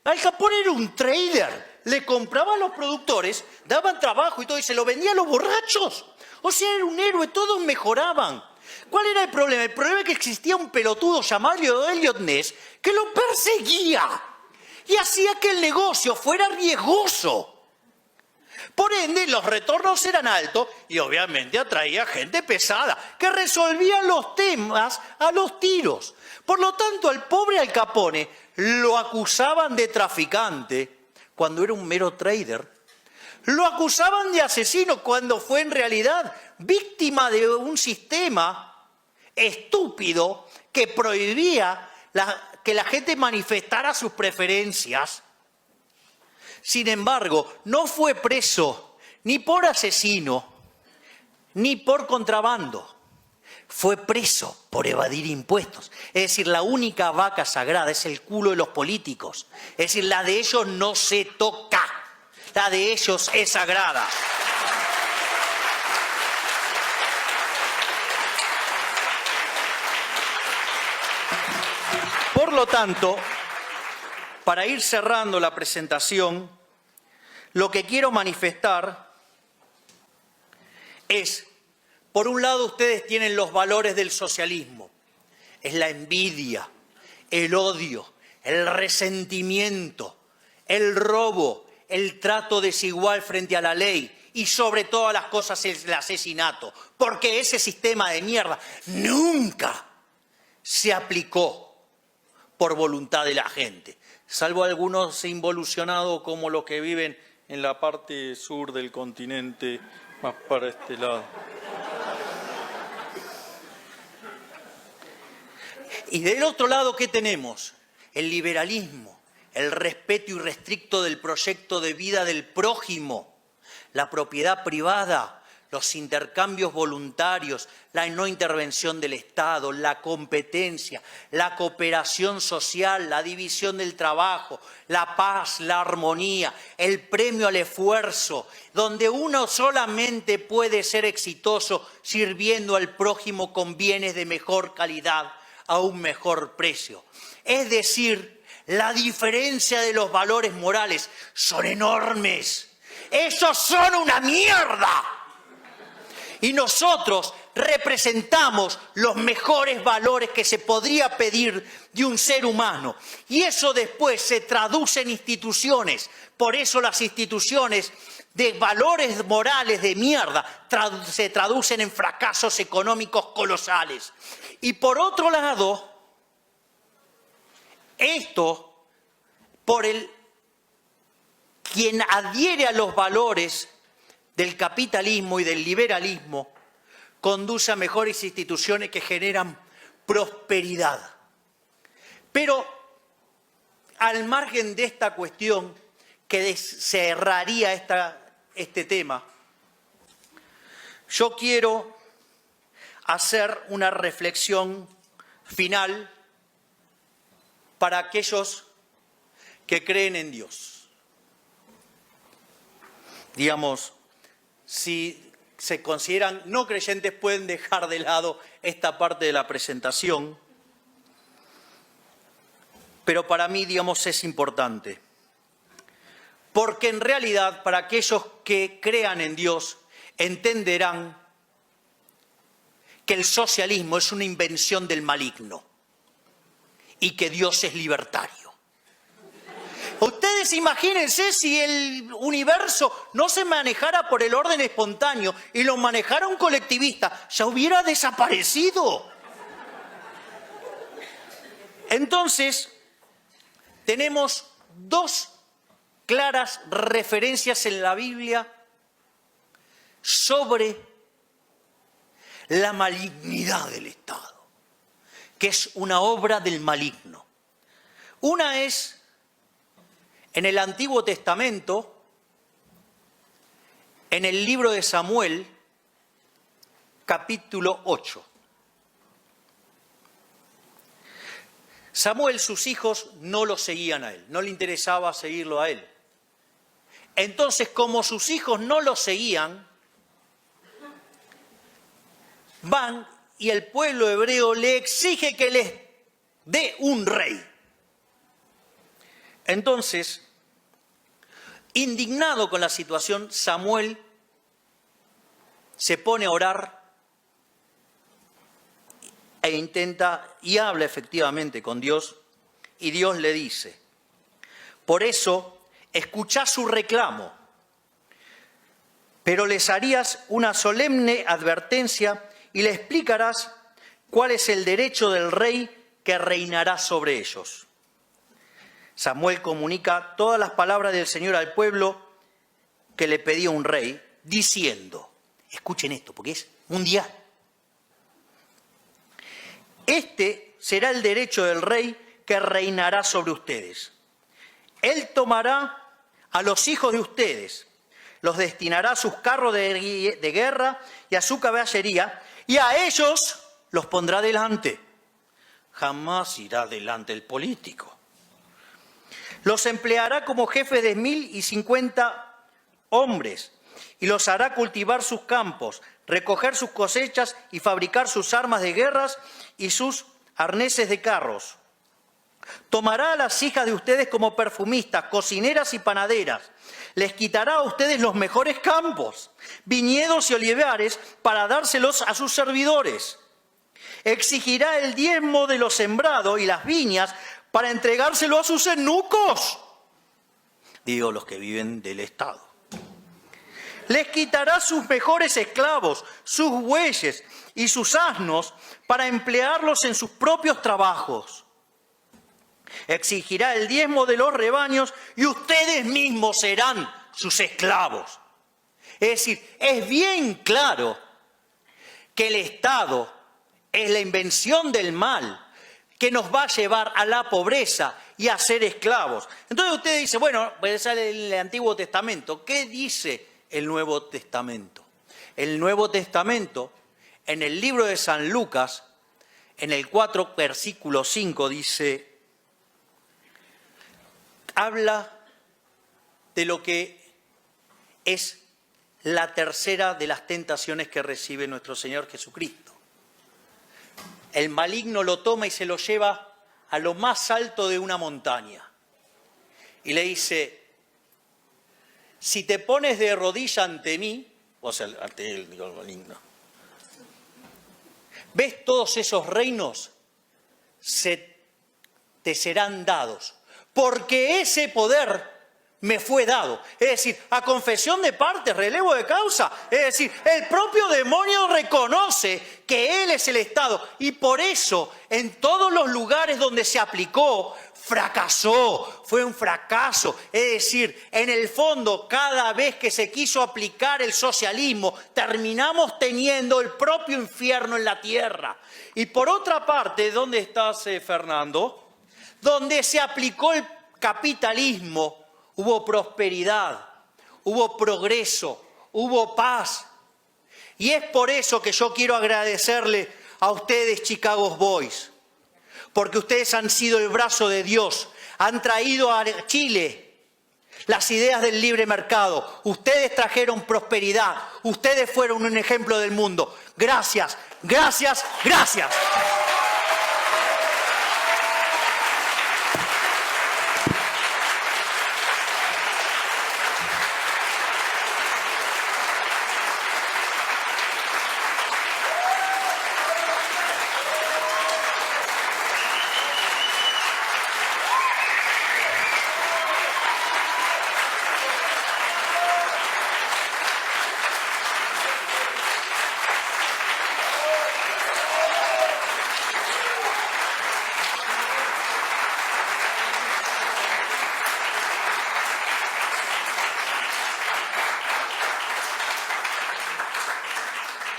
Al Capone era un trader, le compraba a los productores, daban trabajo y todo, y se lo vendía a los borrachos. O sea, era un héroe, todos mejoraban. ¿Cuál era el problema? El problema es que existía un pelotudo llamado Elliot Ness que lo perseguía y hacía que el negocio fuera riesgoso. Por ende, los retornos eran altos y obviamente atraía gente pesada que resolvía los temas a los tiros. Por lo tanto, al pobre Al Capone lo acusaban de traficante cuando era un mero trader. Lo acusaban de asesino cuando fue en realidad víctima de un sistema estúpido que prohibía que la gente manifestara sus preferencias. Sin embargo, no fue preso ni por asesino ni por contrabando. Fue preso por evadir impuestos. Es decir, la única vaca sagrada es el culo de los políticos. Es decir, la de ellos no se toca. La de ellos es sagrada. Por lo tanto, para ir cerrando la presentación, lo que quiero manifestar es, por un lado, ustedes tienen los valores del socialismo. Es la envidia, el odio, el resentimiento, el robo, el trato desigual frente a la ley y sobre todas las cosas el asesinato. Porque ese sistema de mierda nunca se aplicó por voluntad de la gente. Salvo algunos involucionados como los que viven en la parte sur del continente, más para este lado. Y del otro lado, ¿qué tenemos? El liberalismo, el respeto irrestricto del proyecto de vida del prójimo, la propiedad privada, los intercambios voluntarios, la no intervención del Estado, la competencia, la cooperación social, la división del trabajo, la paz, la armonía, el premio al esfuerzo, donde uno solamente puede ser exitoso sirviendo al prójimo con bienes de mejor calidad a un mejor precio. Es decir, la diferencia de los valores morales son enormes. ¡Esos son una mierda! Y nosotros representamos los mejores valores que se podría pedir de un ser humano. Y eso después se traduce en instituciones. Por eso las instituciones de valores morales de mierda se traducen en fracasos económicos colosales. Y por otro lado, esto, quien adhiere a los valores del capitalismo y del liberalismo, conduce a mejores instituciones que generan prosperidad. Pero al margen de esta cuestión que cerraría este tema, yo quiero hacer una reflexión final para aquellos que creen en Dios. Digamos, si se consideran no creyentes, pueden dejar de lado esta parte de la presentación. Pero para mí, digamos, es importante. Porque en realidad, para aquellos que crean en Dios, entenderán que el socialismo es una invención del maligno y que Dios es libertario. Ustedes imagínense si el universo no se manejara por el orden espontáneo y lo manejara un colectivista, ya hubiera desaparecido. Entonces, tenemos dos claras referencias en la Biblia sobre la malignidad del Estado, que es una obra del maligno. Una es en el Antiguo Testamento, en el libro de Samuel, capítulo 8. Samuel, sus hijos no lo seguían a él, no le interesaba seguirlo a él. Entonces, como sus hijos no lo seguían, van y el pueblo hebreo le exige que les dé un rey. Entonces, indignado con la situación, Samuel se pone a orar e intenta y habla efectivamente con Dios, y Dios le dice: por eso escuchá su reclamo, pero les harías una solemne advertencia y le explicarás cuál es el derecho del rey que reinará sobre ellos. Samuel comunica todas las palabras del Señor al pueblo que le pedía un rey, diciendo, escuchen esto porque es mundial: este será el derecho del rey que reinará sobre ustedes. Él tomará a los hijos de ustedes, los destinará a sus carros de guerra y a su caballería, y a ellos los pondrá delante. Jamás irá delante el político. Los empleará como jefes de 1050 hombres y los hará cultivar sus campos, recoger sus cosechas y fabricar sus armas de guerras y sus arneses de carros. Tomará a las hijas de ustedes como perfumistas, cocineras y panaderas. Les quitará a ustedes los mejores campos, viñedos y olivares para dárselos a sus servidores. Exigirá el diezmo de lo sembrado y las viñas para entregárselo a sus eunucos. Digo, los que viven del Estado. Les quitará sus mejores esclavos, sus bueyes y sus asnos para emplearlos en sus propios trabajos. Exigirá el diezmo de los rebaños y ustedes mismos serán sus esclavos. Es decir, es bien claro que el Estado es la invención del mal que nos va a llevar a la pobreza y a ser esclavos. Entonces usted dice, bueno, pues sale el Antiguo Testamento. ¿Qué dice el Nuevo Testamento? El Nuevo Testamento, en el libro de San Lucas, en el 4, versículo 5, dice, habla de lo que es la tercera de las tentaciones que recibe nuestro Señor Jesucristo. El maligno lo toma y se lo lleva a lo más alto de una montaña. Y le dice, si te pones de rodilla ante mí, o sea, ante él, digo, el maligno, ¿ves todos esos reinos? Te serán dados, porque ese poder me fue dado. Es decir, a confesión de parte, relevo de causa. Es decir, el propio demonio reconoce que él es el Estado y por eso en todos los lugares donde se aplicó, fracasó, fue un fracaso. Es decir, en el fondo, cada vez que se quiso aplicar el socialismo, terminamos teniendo el propio infierno en la tierra. Y por otra parte, ¿dónde estás, Fernando? Donde se aplicó el capitalismo, hubo prosperidad, hubo progreso, hubo paz. Y es por eso que yo quiero agradecerle a ustedes, Chicago Boys, porque ustedes han sido el brazo de Dios, han traído a Chile las ideas del libre mercado, ustedes trajeron prosperidad, ustedes fueron un ejemplo del mundo. Gracias, gracias, gracias.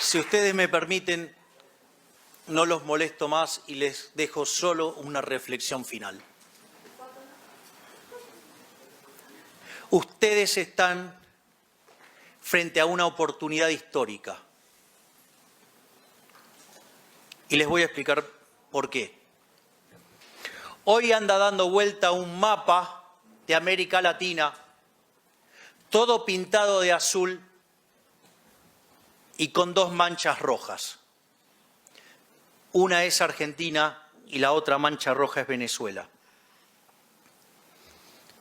Si ustedes me permiten, no los molesto más y les dejo solo una reflexión final. Ustedes están frente a una oportunidad histórica. Y les voy a explicar por qué. Hoy anda dando vuelta un mapa de América Latina, todo pintado de azul y con dos manchas rojas. Una es Argentina y la otra mancha roja es Venezuela.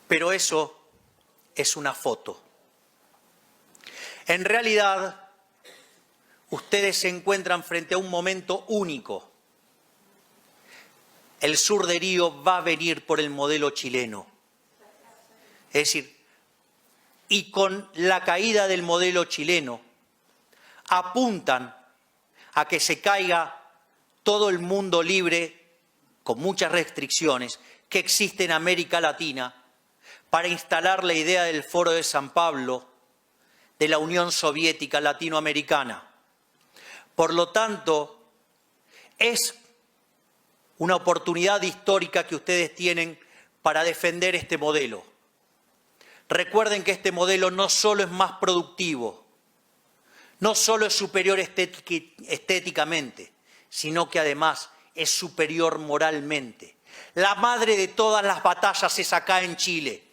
Pero eso es una foto. En realidad, ustedes se encuentran frente a un momento único. El sur de Río va a venir por el modelo chileno. Es decir, y con la caída del modelo chileno, apuntan a que se caiga todo el mundo libre, con muchas restricciones, que existe en América Latina, para instalar la idea del Foro de San Pablo, de la Unión Soviética Latinoamericana. Por lo tanto, es una oportunidad histórica que ustedes tienen para defender este modelo. Recuerden que este modelo no solo es más productivo, no solo es superior estéticamente, sino que además es superior moralmente. La madre de todas las batallas es acá en Chile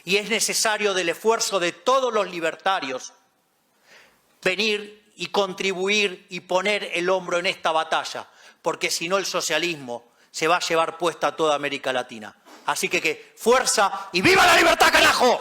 y es necesario del esfuerzo de todos los libertarios venir y contribuir y poner el hombro en esta batalla, porque si no el socialismo se va a llevar puesta a toda América Latina. Así que fuerza y ¡viva la libertad, carajo!